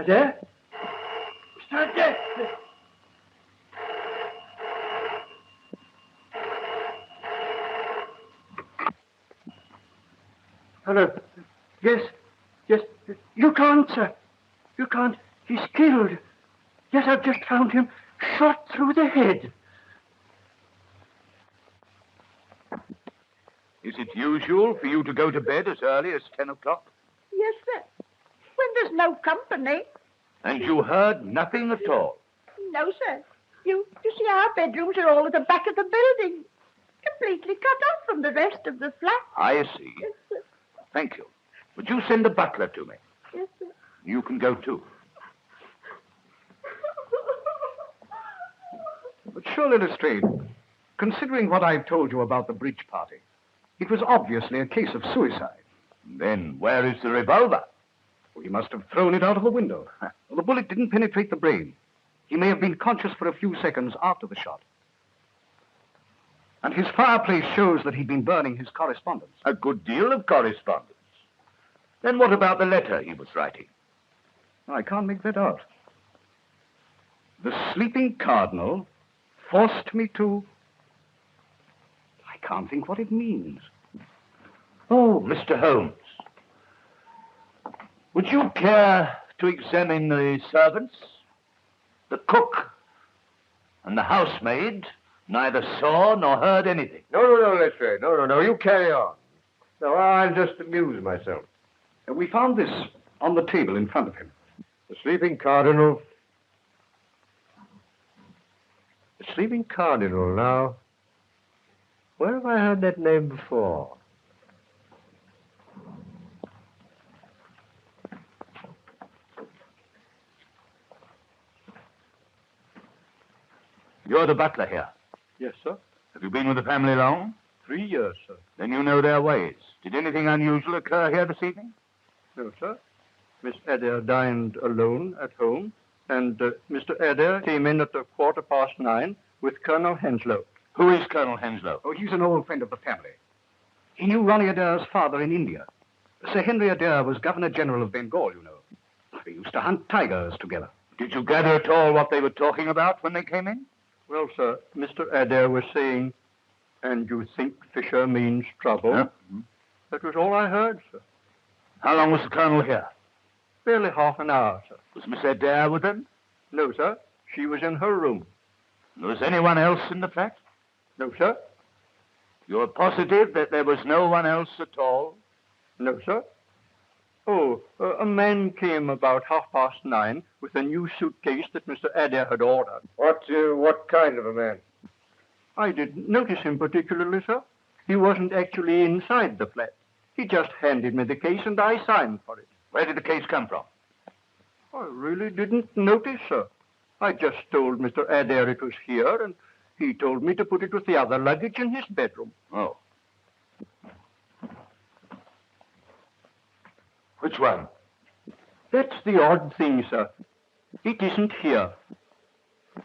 Speaker 4: Mr. Adair? Mr. Adair! Hello. Yes. You can't, sir. You can't. He's killed. Yes, I've just found him shot through the head.
Speaker 6: Is it usual for you to go to bed as early as 10 o'clock?
Speaker 10: Yes, sir. When there's no company.
Speaker 6: And you heard nothing at all?
Speaker 10: No, sir. You see, our bedrooms are all at the back of the building. Completely cut off from the rest of the flat.
Speaker 6: I see.
Speaker 10: Yes, sir.
Speaker 6: Thank you. Would you send the butler to me?
Speaker 10: Yes, sir.
Speaker 6: You can go too.
Speaker 5: But surely, Lestrade, considering what I've told you about the bridge party, it was obviously a case of suicide.
Speaker 6: Then where is the revolver?
Speaker 5: Well, he must have thrown it out of the window. Well, the bullet didn't penetrate the brain. He may have been conscious for a few seconds after the shot. And his fireplace shows that he'd been burning his correspondence.
Speaker 6: A good deal of correspondence. Then what about the letter he was writing?
Speaker 5: I can't make that out. The sleeping Cardinal forced me to... I can't think what it means.
Speaker 6: Oh, Mr. Holmes. Would you care to examine the servants? The cook and the housemaid neither saw nor heard anything.
Speaker 3: No, Lestrade. No. You carry on. No, I'll just amuse myself.
Speaker 5: We found this on the table in front of him.
Speaker 3: The sleeping Cardinal. The sleeping Cardinal, now. Where have I heard that name before?
Speaker 6: You're the butler here.
Speaker 4: Yes, sir.
Speaker 6: Have you been with the family long?
Speaker 4: 3 years, sir.
Speaker 6: Then you know their ways. Did anything unusual occur here this evening?
Speaker 4: No, sir. Miss Adair dined alone at home, and Mr. Adair came in at 9:15 with Colonel Henslow.
Speaker 6: Who is Colonel Henslow?
Speaker 5: Oh, he's an old friend of the family. He knew Ronnie Adair's father in India. Sir Henry Adair was Governor General of Bengal, you know. They used to hunt tigers together.
Speaker 6: Did you gather at all what they were talking about when they came in?
Speaker 4: Well, sir, Mr. Adair was saying, "And you think Fisher means trouble?"
Speaker 6: Yeah.
Speaker 4: That was all I heard, sir.
Speaker 6: How long was the Colonel here?
Speaker 4: Barely half an hour, sir.
Speaker 6: Was Miss Adair with them?
Speaker 4: No, sir. She was in her room.
Speaker 6: Was anyone else in the flat?
Speaker 4: No, sir.
Speaker 6: You're positive that there was no one else at all?
Speaker 4: No, sir. Oh, a man came about 9:30 with a new suitcase that Mr. Adair had ordered.
Speaker 3: What kind of a man?
Speaker 4: I didn't notice him particularly, sir. He wasn't actually inside the flat. He just handed me the case and I signed for it.
Speaker 6: Where did the case come from?
Speaker 4: I really didn't notice, sir. I just told Mr. Adair it was here, and he told me to put it with the other luggage in his bedroom.
Speaker 6: Oh. Which one?
Speaker 4: That's the odd thing, sir. It isn't here.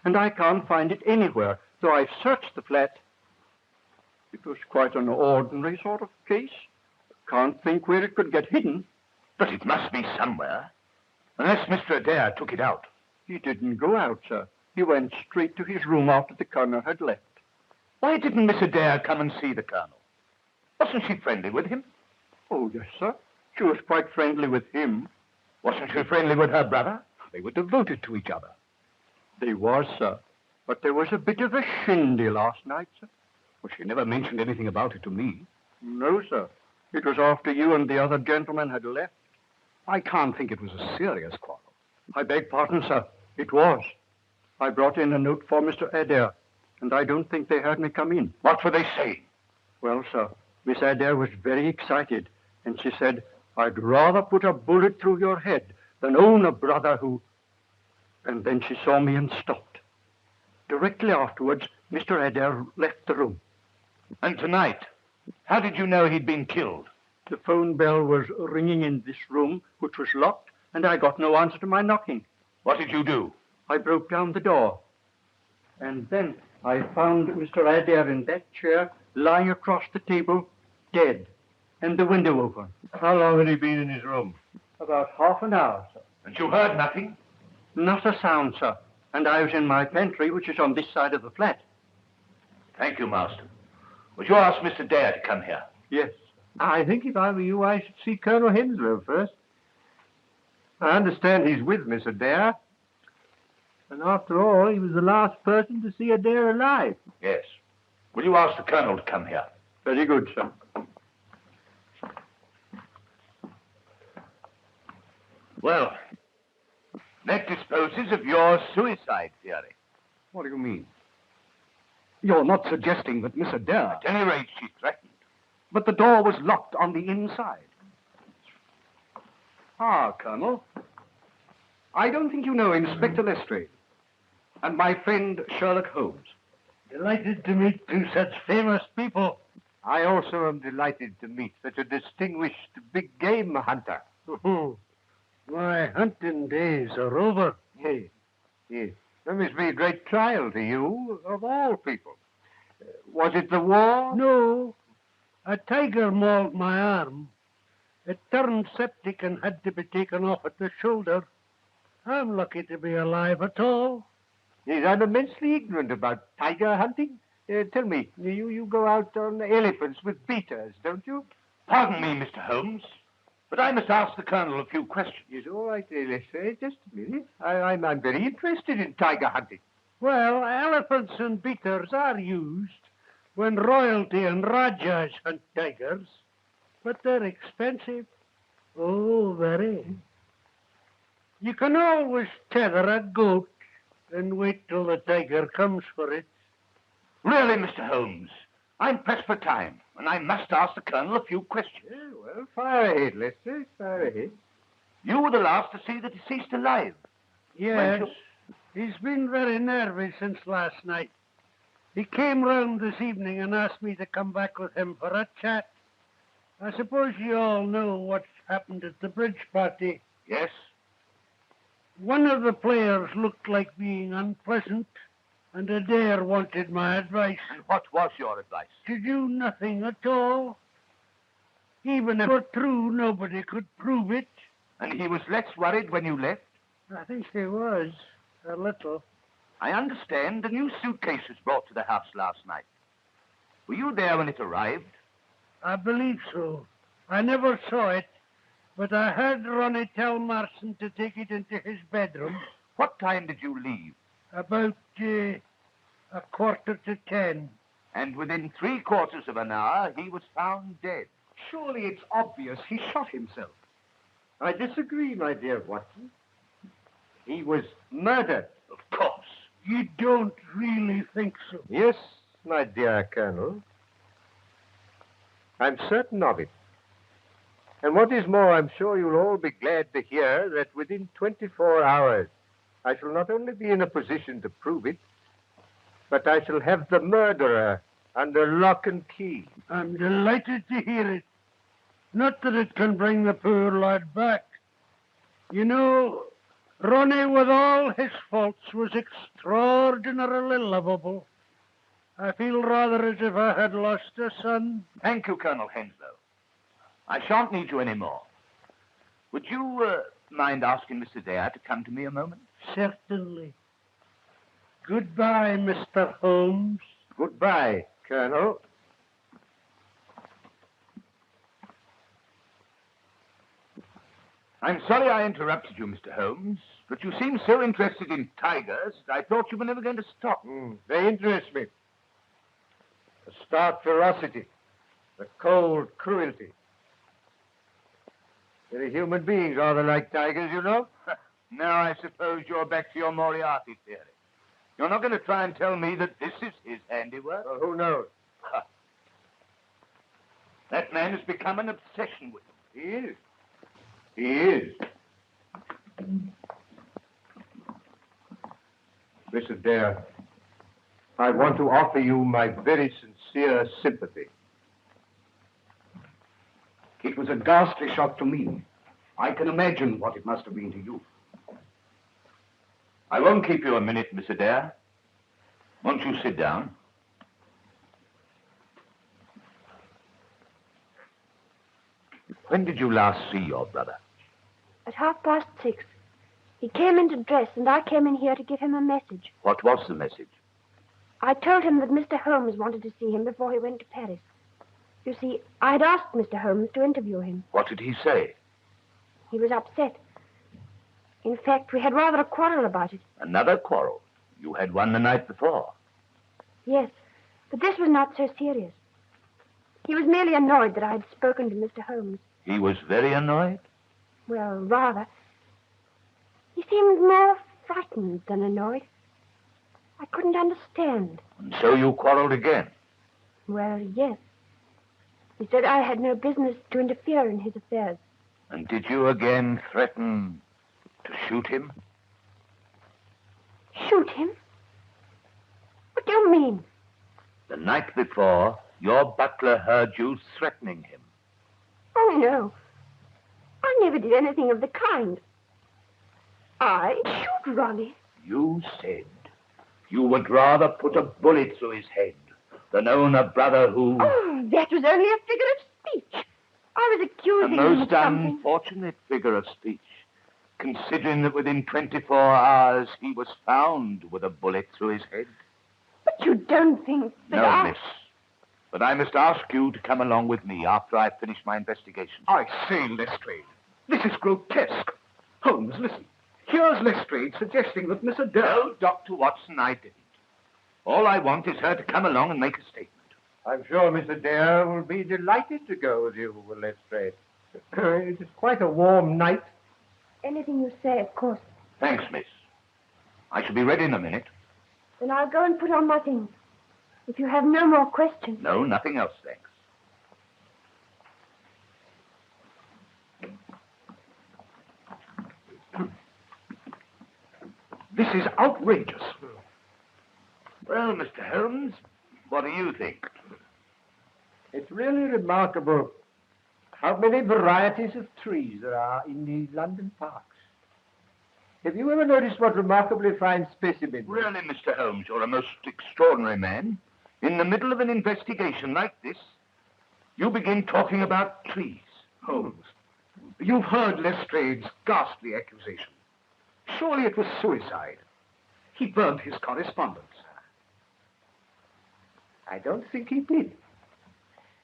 Speaker 4: And I can't find it anywhere, though I've searched the flat. It was quite an ordinary sort of case. Can't think where it could get hidden.
Speaker 6: But it must be somewhere. Unless Mr. Adair took it out.
Speaker 4: He didn't go out, sir. He went straight to his room after the Colonel had left.
Speaker 6: Why didn't Miss Adair come and see the Colonel? Wasn't she friendly with him?
Speaker 4: Oh, yes, sir. She was quite friendly with him.
Speaker 6: Wasn't she friendly with her brother?
Speaker 5: They were devoted to each other.
Speaker 4: They was, sir. But there was a bit of a shindy last night, sir.
Speaker 5: Well, she never mentioned anything about it to me.
Speaker 4: No, sir. It was after you and the other gentleman had left.
Speaker 5: I can't think it was a serious quarrel.
Speaker 4: I beg pardon, sir. It was. I brought in a note for Mr. Adair, and I don't think they heard me come in.
Speaker 6: What were they saying?
Speaker 4: Well, sir, Miss Adair was very excited, and she said, "I'd rather put a bullet through your head than own a brother who..." And then she saw me and stopped. Directly afterwards, Mr. Adair left the room.
Speaker 6: And tonight, how did you know he'd been killed?
Speaker 4: The phone bell was ringing in this room, which was locked, and I got no answer to my knocking.
Speaker 6: What did you do?
Speaker 4: I broke down the door. And then I found Mr. Adair in that chair, lying across the table, dead, and the window open.
Speaker 3: How long had he been in his room?
Speaker 4: About half an hour, sir.
Speaker 6: And you heard nothing?
Speaker 5: Not a sound, sir. And I was in my pantry, which is on this side of the flat.
Speaker 6: Thank you, Master. Would you ask Mr. Dare to come here?
Speaker 3: Yes. I think if I were you, I should see Colonel Henslow first. I understand he's with Miss Adair. And after all, he was the last person to see Adair alive.
Speaker 6: Yes. Will you ask the Colonel to come here?
Speaker 3: Very good, sir.
Speaker 6: Well, that disposes of your suicide theory.
Speaker 5: What do you mean? You're not suggesting that Miss Adair...
Speaker 6: At any rate, she threatened.
Speaker 5: But the door was locked on the inside. Ah, Colonel. I don't think you know Inspector Lestrade and my friend Sherlock Holmes.
Speaker 4: Delighted to meet two such famous people.
Speaker 3: I also am delighted to meet such a distinguished big game hunter.
Speaker 4: My hunting days are over.
Speaker 3: Yes, yes. That must be a great trial to you, of all people. Was it the war?
Speaker 4: No. A tiger mauled my arm. It turned septic and had to be taken off at the shoulder. I'm lucky to be alive at all.
Speaker 3: Yes, I'm immensely ignorant about tiger hunting. Tell me, you go out on elephants with beaters, don't you?
Speaker 6: Pardon me, Mr. Holmes, but I must ask the Colonel a few questions.
Speaker 3: Yes, all right, let's say, just a minute. I'm very interested in tiger hunting.
Speaker 4: Well, elephants and beaters are used when royalty and rajas hunt tigers, but they're expensive. Oh, very. You can always tether a goat and wait till the tiger comes for it.
Speaker 6: Really, Mr. Holmes, I'm pressed for time, and I must ask the Colonel a few questions.
Speaker 3: Yeah, well, fire ahead, Lester, fire ahead.
Speaker 6: You were the last to see the deceased alive.
Speaker 4: Yes, he's been very nervy since last night. He came round this evening and asked me to come back with him for a chat. I suppose you all know what's happened at the bridge party.
Speaker 6: Yes?
Speaker 4: One of the players looked like being unpleasant, and Adair wanted my advice.
Speaker 6: And what was your advice?
Speaker 4: To do nothing at all. Even if it were true, nobody could prove it.
Speaker 6: And he was less worried when you left?
Speaker 4: I think he was, a little.
Speaker 6: I understand a new suitcase was brought to the house last night. Were you there when it arrived?
Speaker 4: I believe so. I never saw it, but I heard Ronnie tell Marson to take it into his bedroom.
Speaker 6: What time did you leave?
Speaker 4: About 9:45.
Speaker 6: And within 3/4 of an hour, he was found dead.
Speaker 5: Surely it's obvious he shot himself.
Speaker 3: I disagree, my dear Watson. He was murdered.
Speaker 6: Of course.
Speaker 4: You don't really think so?
Speaker 3: Yes, my dear Colonel. I'm certain of it. And what is more, I'm sure you'll all be glad to hear that within 24 hours, I shall not only be in a position to prove it, but I shall have the murderer under lock and key.
Speaker 4: I'm delighted to hear it. Not that it can bring the poor lad back. You know, Ronnie, with all his faults, was extraordinarily lovable. I feel rather as if I had lost a son.
Speaker 6: Thank you, Colonel Henslow. I shan't need you any more. Would you mind asking Mr. Dare to come to me a moment?
Speaker 4: Certainly. Goodbye, Mr. Holmes.
Speaker 3: Goodbye, Colonel.
Speaker 6: I'm sorry I interrupted you, Mr. Holmes, but you seem so interested in tigers, I thought you were never going to stop.
Speaker 3: They interest me. The stark ferocity, the cold cruelty. Very human beings are like tigers, you know.
Speaker 6: Now I suppose you're back to your Moriarty theory. You're not going to try and tell me that this is his handiwork?
Speaker 3: Well, who knows?
Speaker 6: That man has become an obsession with him.
Speaker 3: He is. He is. Mr. Dare, I want to offer you my very sincere sympathy.
Speaker 5: It was a ghastly shock to me. I can imagine what it must have been to you.
Speaker 6: I won't keep you a minute, Mr. Dare. Won't you sit down? When did you last see your brother?
Speaker 2: At 6:30. He came in to dress, and I came in here to give him a message.
Speaker 6: What was the message?
Speaker 2: I told him that Mr. Holmes wanted to see him before he went to Paris. You see, I'd asked Mr. Holmes to interview him.
Speaker 6: What did he say?
Speaker 2: He was upset. In fact, we had rather a quarrel about it.
Speaker 6: Another quarrel? You had one the night before.
Speaker 2: Yes, but this was not so serious. He was merely annoyed that I had spoken to Mr. Holmes.
Speaker 6: He was very annoyed?
Speaker 2: Well, rather. He seemed more frightened than annoyed. I couldn't understand.
Speaker 6: And so you quarreled again?
Speaker 2: Well, yes. He said I had no business to interfere in his affairs.
Speaker 6: And did you again threaten to shoot him?
Speaker 2: Shoot him? What do you mean?
Speaker 6: The night before, your butler heard you threatening him.
Speaker 2: Oh, no. I never did anything of the kind. I shoot Ronnie.
Speaker 6: You said you would rather put a bullet through his head than own a brother who...
Speaker 2: Oh, that was only a figure of speech. I was accusing
Speaker 6: A
Speaker 2: him
Speaker 6: most
Speaker 2: of something.
Speaker 6: unfortunate figure of speech, considering that within 24 hours he was found with a bullet through his head.
Speaker 2: But you don't think that
Speaker 6: No, miss. But I must ask you to come along with me after I've finished my investigation.
Speaker 5: I say, Lestrade, this is grotesque. Holmes, listen. Here's Lestrade suggesting that Miss Adele...
Speaker 6: No, Dr. Watson, I didn't. All I want is her to come along and make a statement.
Speaker 3: I'm sure Miss Adair will be delighted to go with you, Lestrade. It is quite a warm night.
Speaker 2: Anything you say, of course.
Speaker 6: Thanks, miss. I shall be ready in a minute.
Speaker 2: Then I'll go and put on my things. If you have no more questions.
Speaker 6: No, nothing else, thanks.
Speaker 5: This is outrageous.
Speaker 6: Well, Mr. Holmes, what do you think?
Speaker 3: It's really remarkable how many varieties of trees there are in these London parks. Have you ever noticed what remarkably fine specimens?
Speaker 6: Really, Mr. Holmes, you're a most extraordinary man. In the middle of an investigation like this, you begin talking about trees.
Speaker 5: Holmes, you've heard Lestrade's ghastly accusation. Surely it was suicide. He burned his correspondence.
Speaker 3: I don't think he did.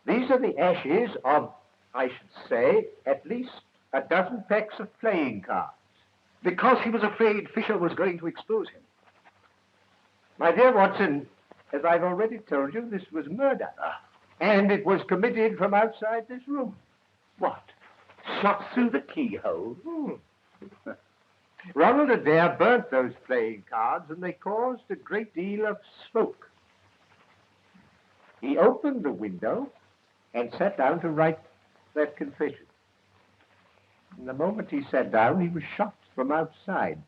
Speaker 3: These are the ashes of, I should say, at least a dozen packs of playing cards.
Speaker 5: Because he was afraid Fisher was going to expose him.
Speaker 3: My dear Watson, as I've already told you, this was murder. And it was committed from outside this room.
Speaker 6: What? Shot through the keyhole?
Speaker 3: Ronald Adair burnt those playing cards, and they caused a great deal of smoke. He opened the window and sat down to write that confession. And the moment he sat down, he was shot from outside.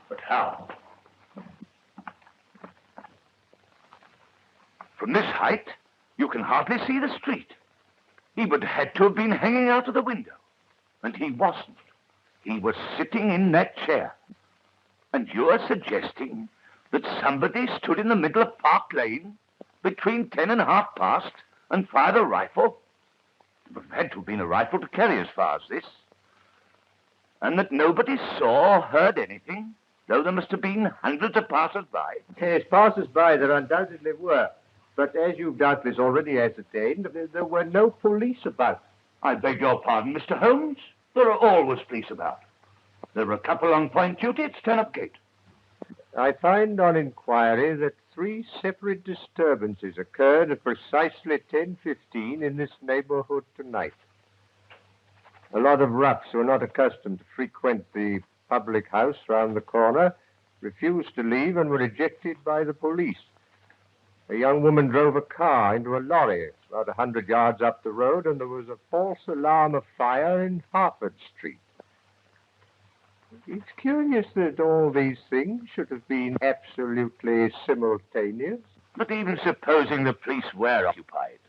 Speaker 6: But how? From this height, you can hardly see the street. He would have had to have been hanging out of the window. And he wasn't. He was sitting in that chair. And you're suggesting that somebody stood in the middle of Park Lane between 10 and half past and fired a rifle? It would have had to have been a rifle to carry as far as this. And that nobody saw or heard anything, though there must have been hundreds of passers-by.
Speaker 3: Yes, passers-by there undoubtedly were. But as you've doubtless already ascertained, there were no police about.
Speaker 6: I beg your pardon, Mr. Holmes. There are always police about. There were a couple on point duty at Stanhope Gate.
Speaker 3: I find on inquiry that 3 separate disturbances occurred at precisely 10:15 in this neighborhood tonight. A lot of roughs who are not accustomed to frequent the public house round the corner refused to leave and were ejected by the police. A young woman drove a car into a lorry about 100 yards up the road, and there was a false alarm of fire in Harford Street. It's curious that all these things should have been absolutely simultaneous.
Speaker 6: But even supposing the police were occupied,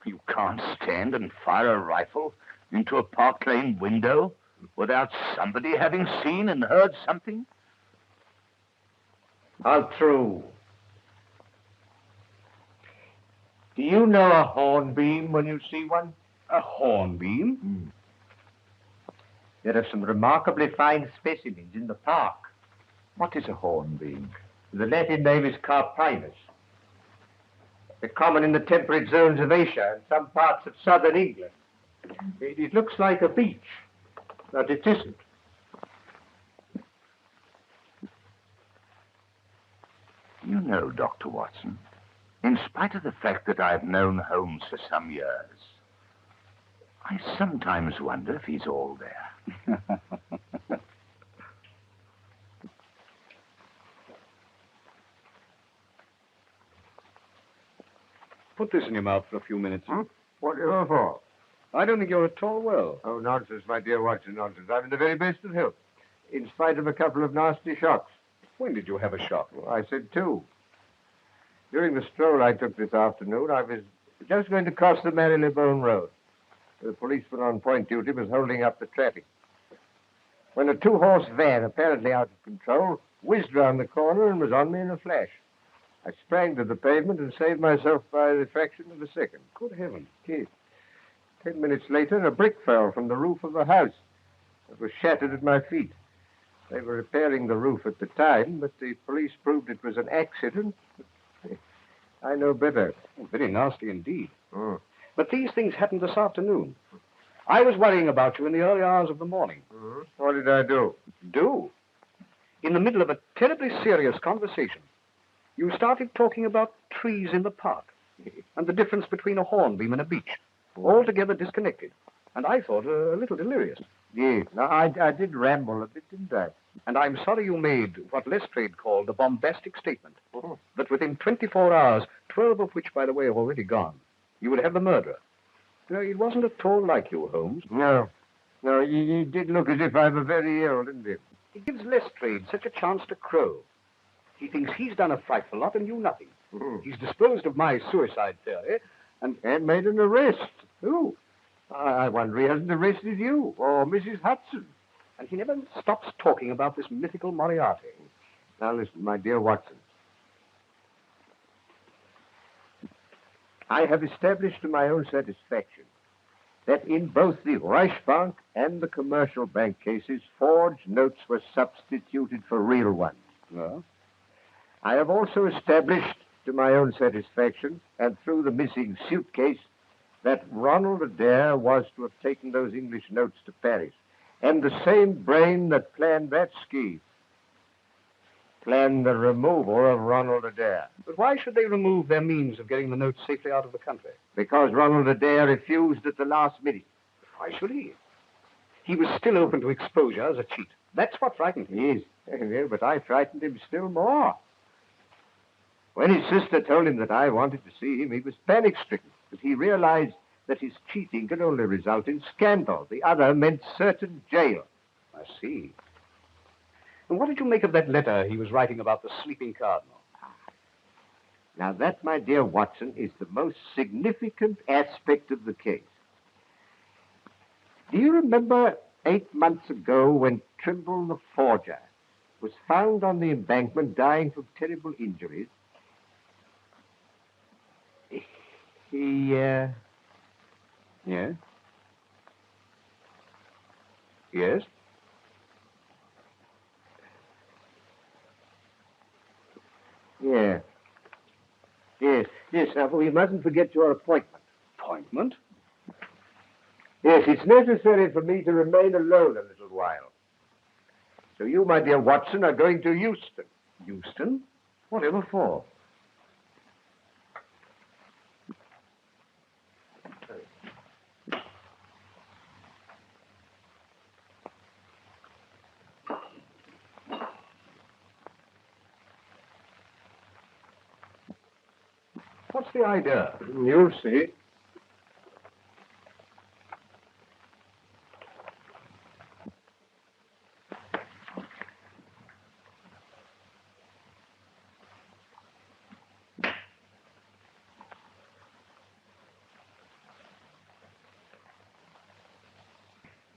Speaker 6: you can't stand and fire a rifle into a Park Lane window without somebody having seen and heard something?
Speaker 3: How true. Do you know a hornbeam when you see one?
Speaker 5: A hornbeam?
Speaker 3: There are some remarkably fine specimens in the park.
Speaker 6: What is a hornbeam?
Speaker 3: The Latin name is Carpinus. They're common in the temperate zones of Asia and some parts of southern England. It looks like a beech, but it isn't.
Speaker 6: You know, Dr. Watson, in spite of the fact that I've known Holmes for some years, I sometimes wonder if he's all there.
Speaker 5: Put this in your mouth for a few minutes.
Speaker 3: What for?
Speaker 5: I don't think you're at all well.
Speaker 3: Oh, nonsense, my dear Watson, nonsense. I'm in the very best of health, in spite of a couple of nasty shocks.
Speaker 5: When did you have a shock?
Speaker 3: Well, I said two. During the stroll I took this afternoon, I was just going to cross the Marylebone Road. The policeman on point duty was holding up the traffic, when a two-horse van, apparently out of control, whizzed round the corner and was on me in a flash. I sprang to the pavement and saved myself by the fraction of a second.
Speaker 5: Good heavens.
Speaker 3: Yes. 10 minutes later, a brick fell from the roof of a house. It was shattered at my feet. They were repairing the roof at the time, but the police proved it was an accident. I know better.
Speaker 5: Oh, very nasty indeed.
Speaker 3: Oh.
Speaker 5: But these things happened this afternoon. I was worrying about you in the early hours of the morning.
Speaker 3: Mm-hmm. What did I do?
Speaker 5: Do? In the middle of a terribly serious conversation, you started talking about trees in the park and the difference between a hornbeam and a beech, altogether disconnected. And I thought a little delirious.
Speaker 3: Yes, I did ramble a bit, didn't I?
Speaker 5: And I'm sorry you made what Lestrade called a bombastic statement. That within 24 hours, 12 of which, by the way, are already gone, you would have the murderer. You know, it wasn't at all like you, Holmes.
Speaker 3: No, you did look as if I were very ill, didn't you?
Speaker 5: It gives Lestrade such a chance to crow. He thinks he's done a frightful lot and you nothing. He's disposed of my suicide theory and
Speaker 3: made an arrest. Who? I wonder he hasn't arrested you or Mrs. Hudson.
Speaker 5: And he never stops talking about this mythical Moriarty.
Speaker 3: Now listen, my dear Watson. I have established to my own satisfaction that in both the Reichsbank and the commercial bank cases, forged notes were substituted for real ones.
Speaker 5: Well?
Speaker 3: I have also established to my own satisfaction, and through the missing suitcase, that Ronald Adair was to have taken those English notes to Paris. And the same brain that planned that scheme planned the removal of Ronald Adair.
Speaker 5: But why should they remove their means of getting the notes safely out of the country?
Speaker 3: Because Ronald Adair refused at the last minute.
Speaker 5: Why should he? He was still open to exposure as a cheat. That's what frightened him.
Speaker 3: Yes, but I frightened him still more. When his sister told him that I wanted to see him, he was panic-stricken, but he realized that his cheating could only result in scandal. The other meant certain jail.
Speaker 5: I see. And what did you make of that letter he was writing about the sleeping Cardinal?
Speaker 3: Now, that, my dear Watson, is the most significant aspect of the case. Do you remember 8 months ago when Trimble the forger was found on the embankment dying from terrible injuries?
Speaker 5: Yes? Yes?
Speaker 3: Yeah. Yes. Now, we mustn't forget your appointment.
Speaker 5: Appointment?
Speaker 3: Yes, it's necessary for me to remain alone a little while. So you, my dear Watson, are going to Euston.
Speaker 5: Euston? Whatever for? What's the idea?
Speaker 3: You'll see.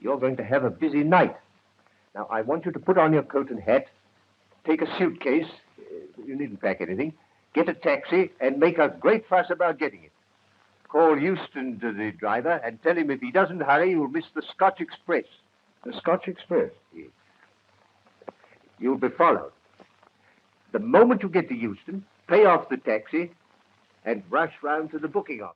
Speaker 3: You're going to have a busy night. Now, I want you to put on your coat and hat, take a suitcase. You needn't pack anything. Get a taxi and make a great fuss about getting it. Call Euston to the driver and tell him if he doesn't hurry, you'll miss the Scotch Express. The Scotch Express. You'll be followed. The moment you get to Euston, pay off the taxi and rush round to the booking office.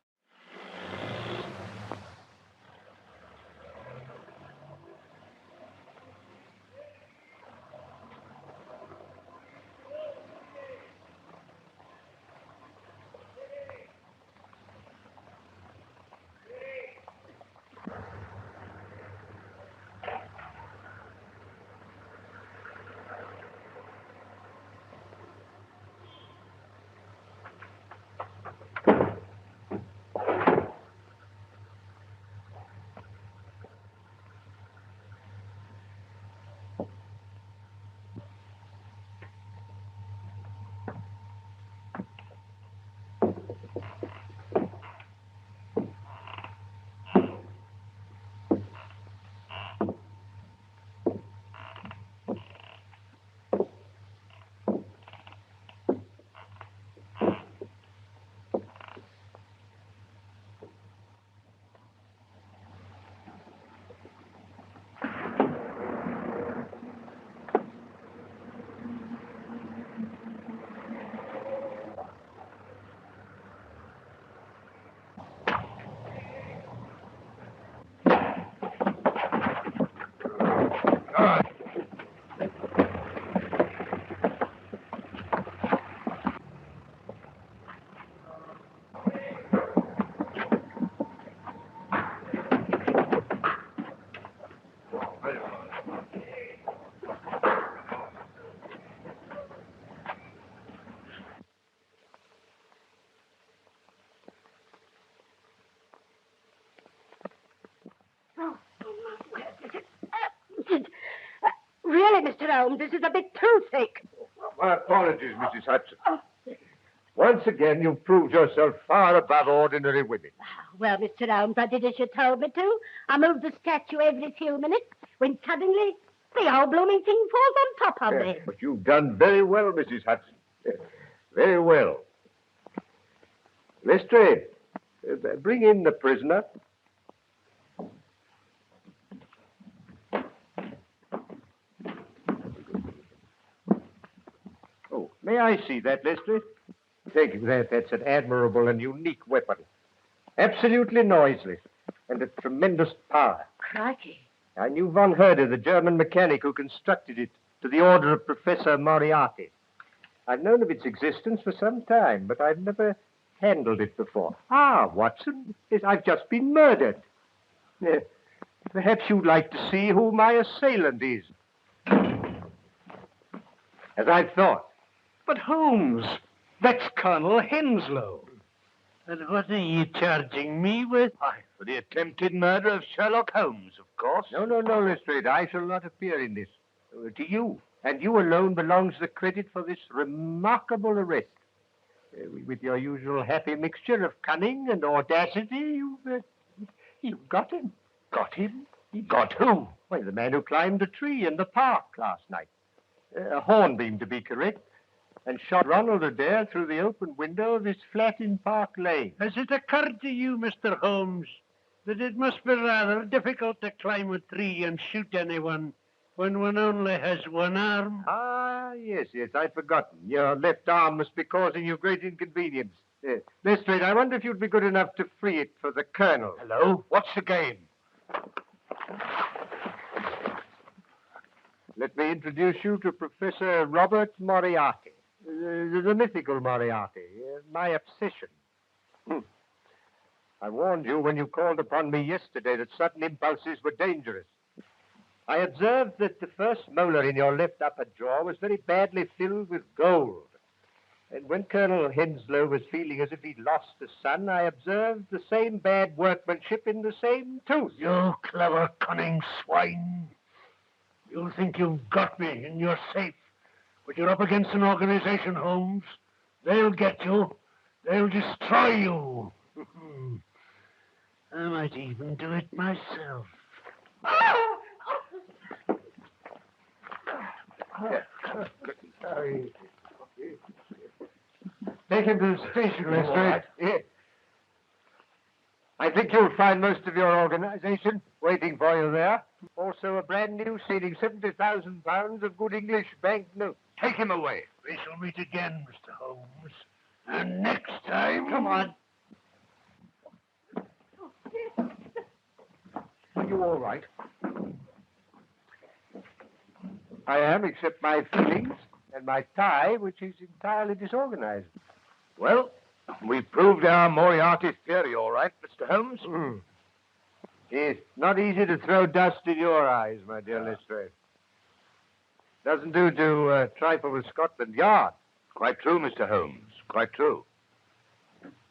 Speaker 8: Really, Mr. Holmes, this is a bit too thick.
Speaker 3: My apologies, Mrs. Hudson. Once again, you've proved yourself far above ordinary women.
Speaker 8: Well, Mr. Holmes, I did as you told me to. I moved the statue every few minutes when suddenly the whole blooming thing falls on top of me.
Speaker 3: But you've done very well, Mrs. Hudson. Very well. Lestrade, bring in the prisoner. Oh, may I see that, Lestrade? Thank you. That's an admirable and unique weapon. Absolutely noiseless and of tremendous power.
Speaker 8: Crikey.
Speaker 3: I knew von Herder, the German mechanic who constructed it, to the order of Professor Moriarty. I've known of its existence for some time, but I've never handled it before. Ah, Watson, yes, I've just been murdered. Perhaps you'd like to see who my assailant is. As I thought.
Speaker 4: But Holmes, that's Colonel Henslow.
Speaker 11: And what are you charging me with?
Speaker 6: Why, for the attempted murder of Sherlock Holmes, of course.
Speaker 3: No, Lestrade. I shall not appear in this. To you, and you alone, belongs the credit for this remarkable arrest. With your usual happy mixture of cunning and audacity, you've got him.
Speaker 6: Got him? Got who?
Speaker 3: Well, the man who climbed a tree in the park last night. A hornbeam, to be correct, and shot Ronald Adair through the open window of his flat in Park Lane.
Speaker 11: Has it occurred to you, Mr. Holmes, that it must be rather difficult to climb a tree and shoot anyone when one only has one arm?
Speaker 3: Ah, yes, I'd forgotten. Your left arm must be causing you great inconvenience. Lestrade, I wonder if you'd be good enough to free it for the Colonel.
Speaker 6: Hello? What's the game?
Speaker 3: Let me introduce you to Professor Robert Moriarty, the mythical Moriarty, my obsession. I warned you when you called upon me yesterday that sudden impulses were dangerous. I observed that the first molar in your left upper jaw was very badly filled with gold. And when Colonel Henslow was feeling as if he'd lost a son, I observed the same bad workmanship in the same tooth.
Speaker 11: You clever, cunning swine. You think you've got me and you're safe. But you're up against an organization, Holmes. They'll get you. They'll destroy you. I might even do it myself.
Speaker 3: Take him to the station, Lestrade. I think you'll find most of your organization waiting for you there. Also a brand new ceding £70,000 of good English banknotes.
Speaker 6: Take him away.
Speaker 11: We shall meet again, Mr. Holmes. And next time...
Speaker 7: Come on.
Speaker 5: Are you all right?
Speaker 3: I am, except my feelings and my tie, which is entirely disorganized.
Speaker 6: Well, we've proved our Moriarty theory, all right, Mr. Holmes.
Speaker 3: It's not easy to throw dust in your eyes, my dear Lestrade. Doesn't do to trifle with Scotland Yard.
Speaker 6: Quite true, Mr. Holmes. Quite true.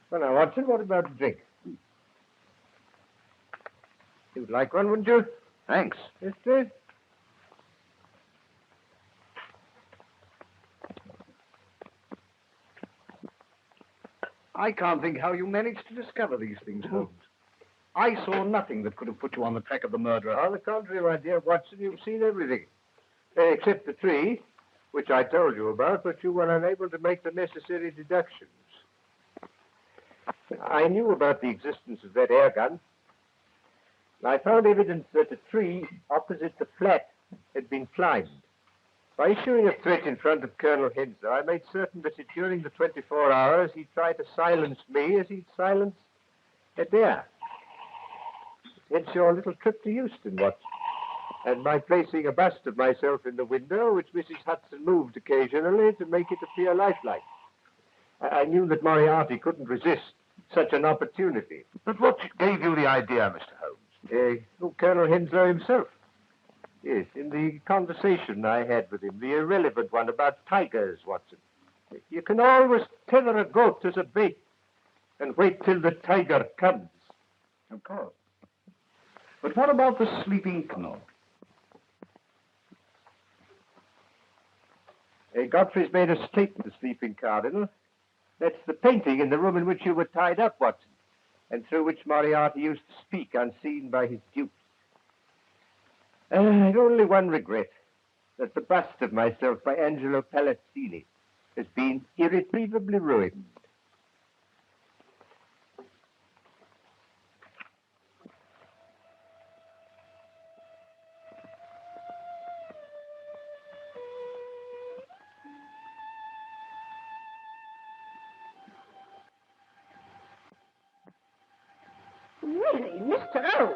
Speaker 3: Well, now, Watson, what about a drink? You'd like one, wouldn't you?
Speaker 6: Thanks.
Speaker 3: Lestrade?
Speaker 5: I can't think how you managed to discover these things, Holmes. I saw nothing that could have put you on the track of the murderer.
Speaker 3: On the contrary, my dear Watson, you've seen everything. Except the tree, which I told you about, but you were unable to make the necessary deductions. I knew about the existence of that air gun. I found evidence that a tree opposite the flat had been climbed. By issuing a threat in front of Colonel Henslow, I made certain that during the 24 hours he'd try to silence me as he'd silence Adair. Hence your little trip to Euston, Watson, and my placing a bust of myself in the window, which Mrs. Hudson moved occasionally to make it appear lifelike. I knew that Moriarty couldn't resist such an opportunity.
Speaker 6: But what gave you the idea, Mr. Holmes?
Speaker 3: Colonel Henslow himself. Yes, in the conversation I had with him, the irrelevant one about tigers, Watson. You can always tether a goat as a bait and wait till the tiger comes.
Speaker 5: Of course. But what about the sleeping Cardinal?
Speaker 3: Godfrey's made a stake the sleeping Cardinal. That's the painting in the room in which you were tied up, Watson, and through which Moriarty used to speak unseen by his dupes. I've only one regret, that the bust of myself by Angelo Palazzini has been irretrievably ruined.
Speaker 10: Really, Mr. Holmes,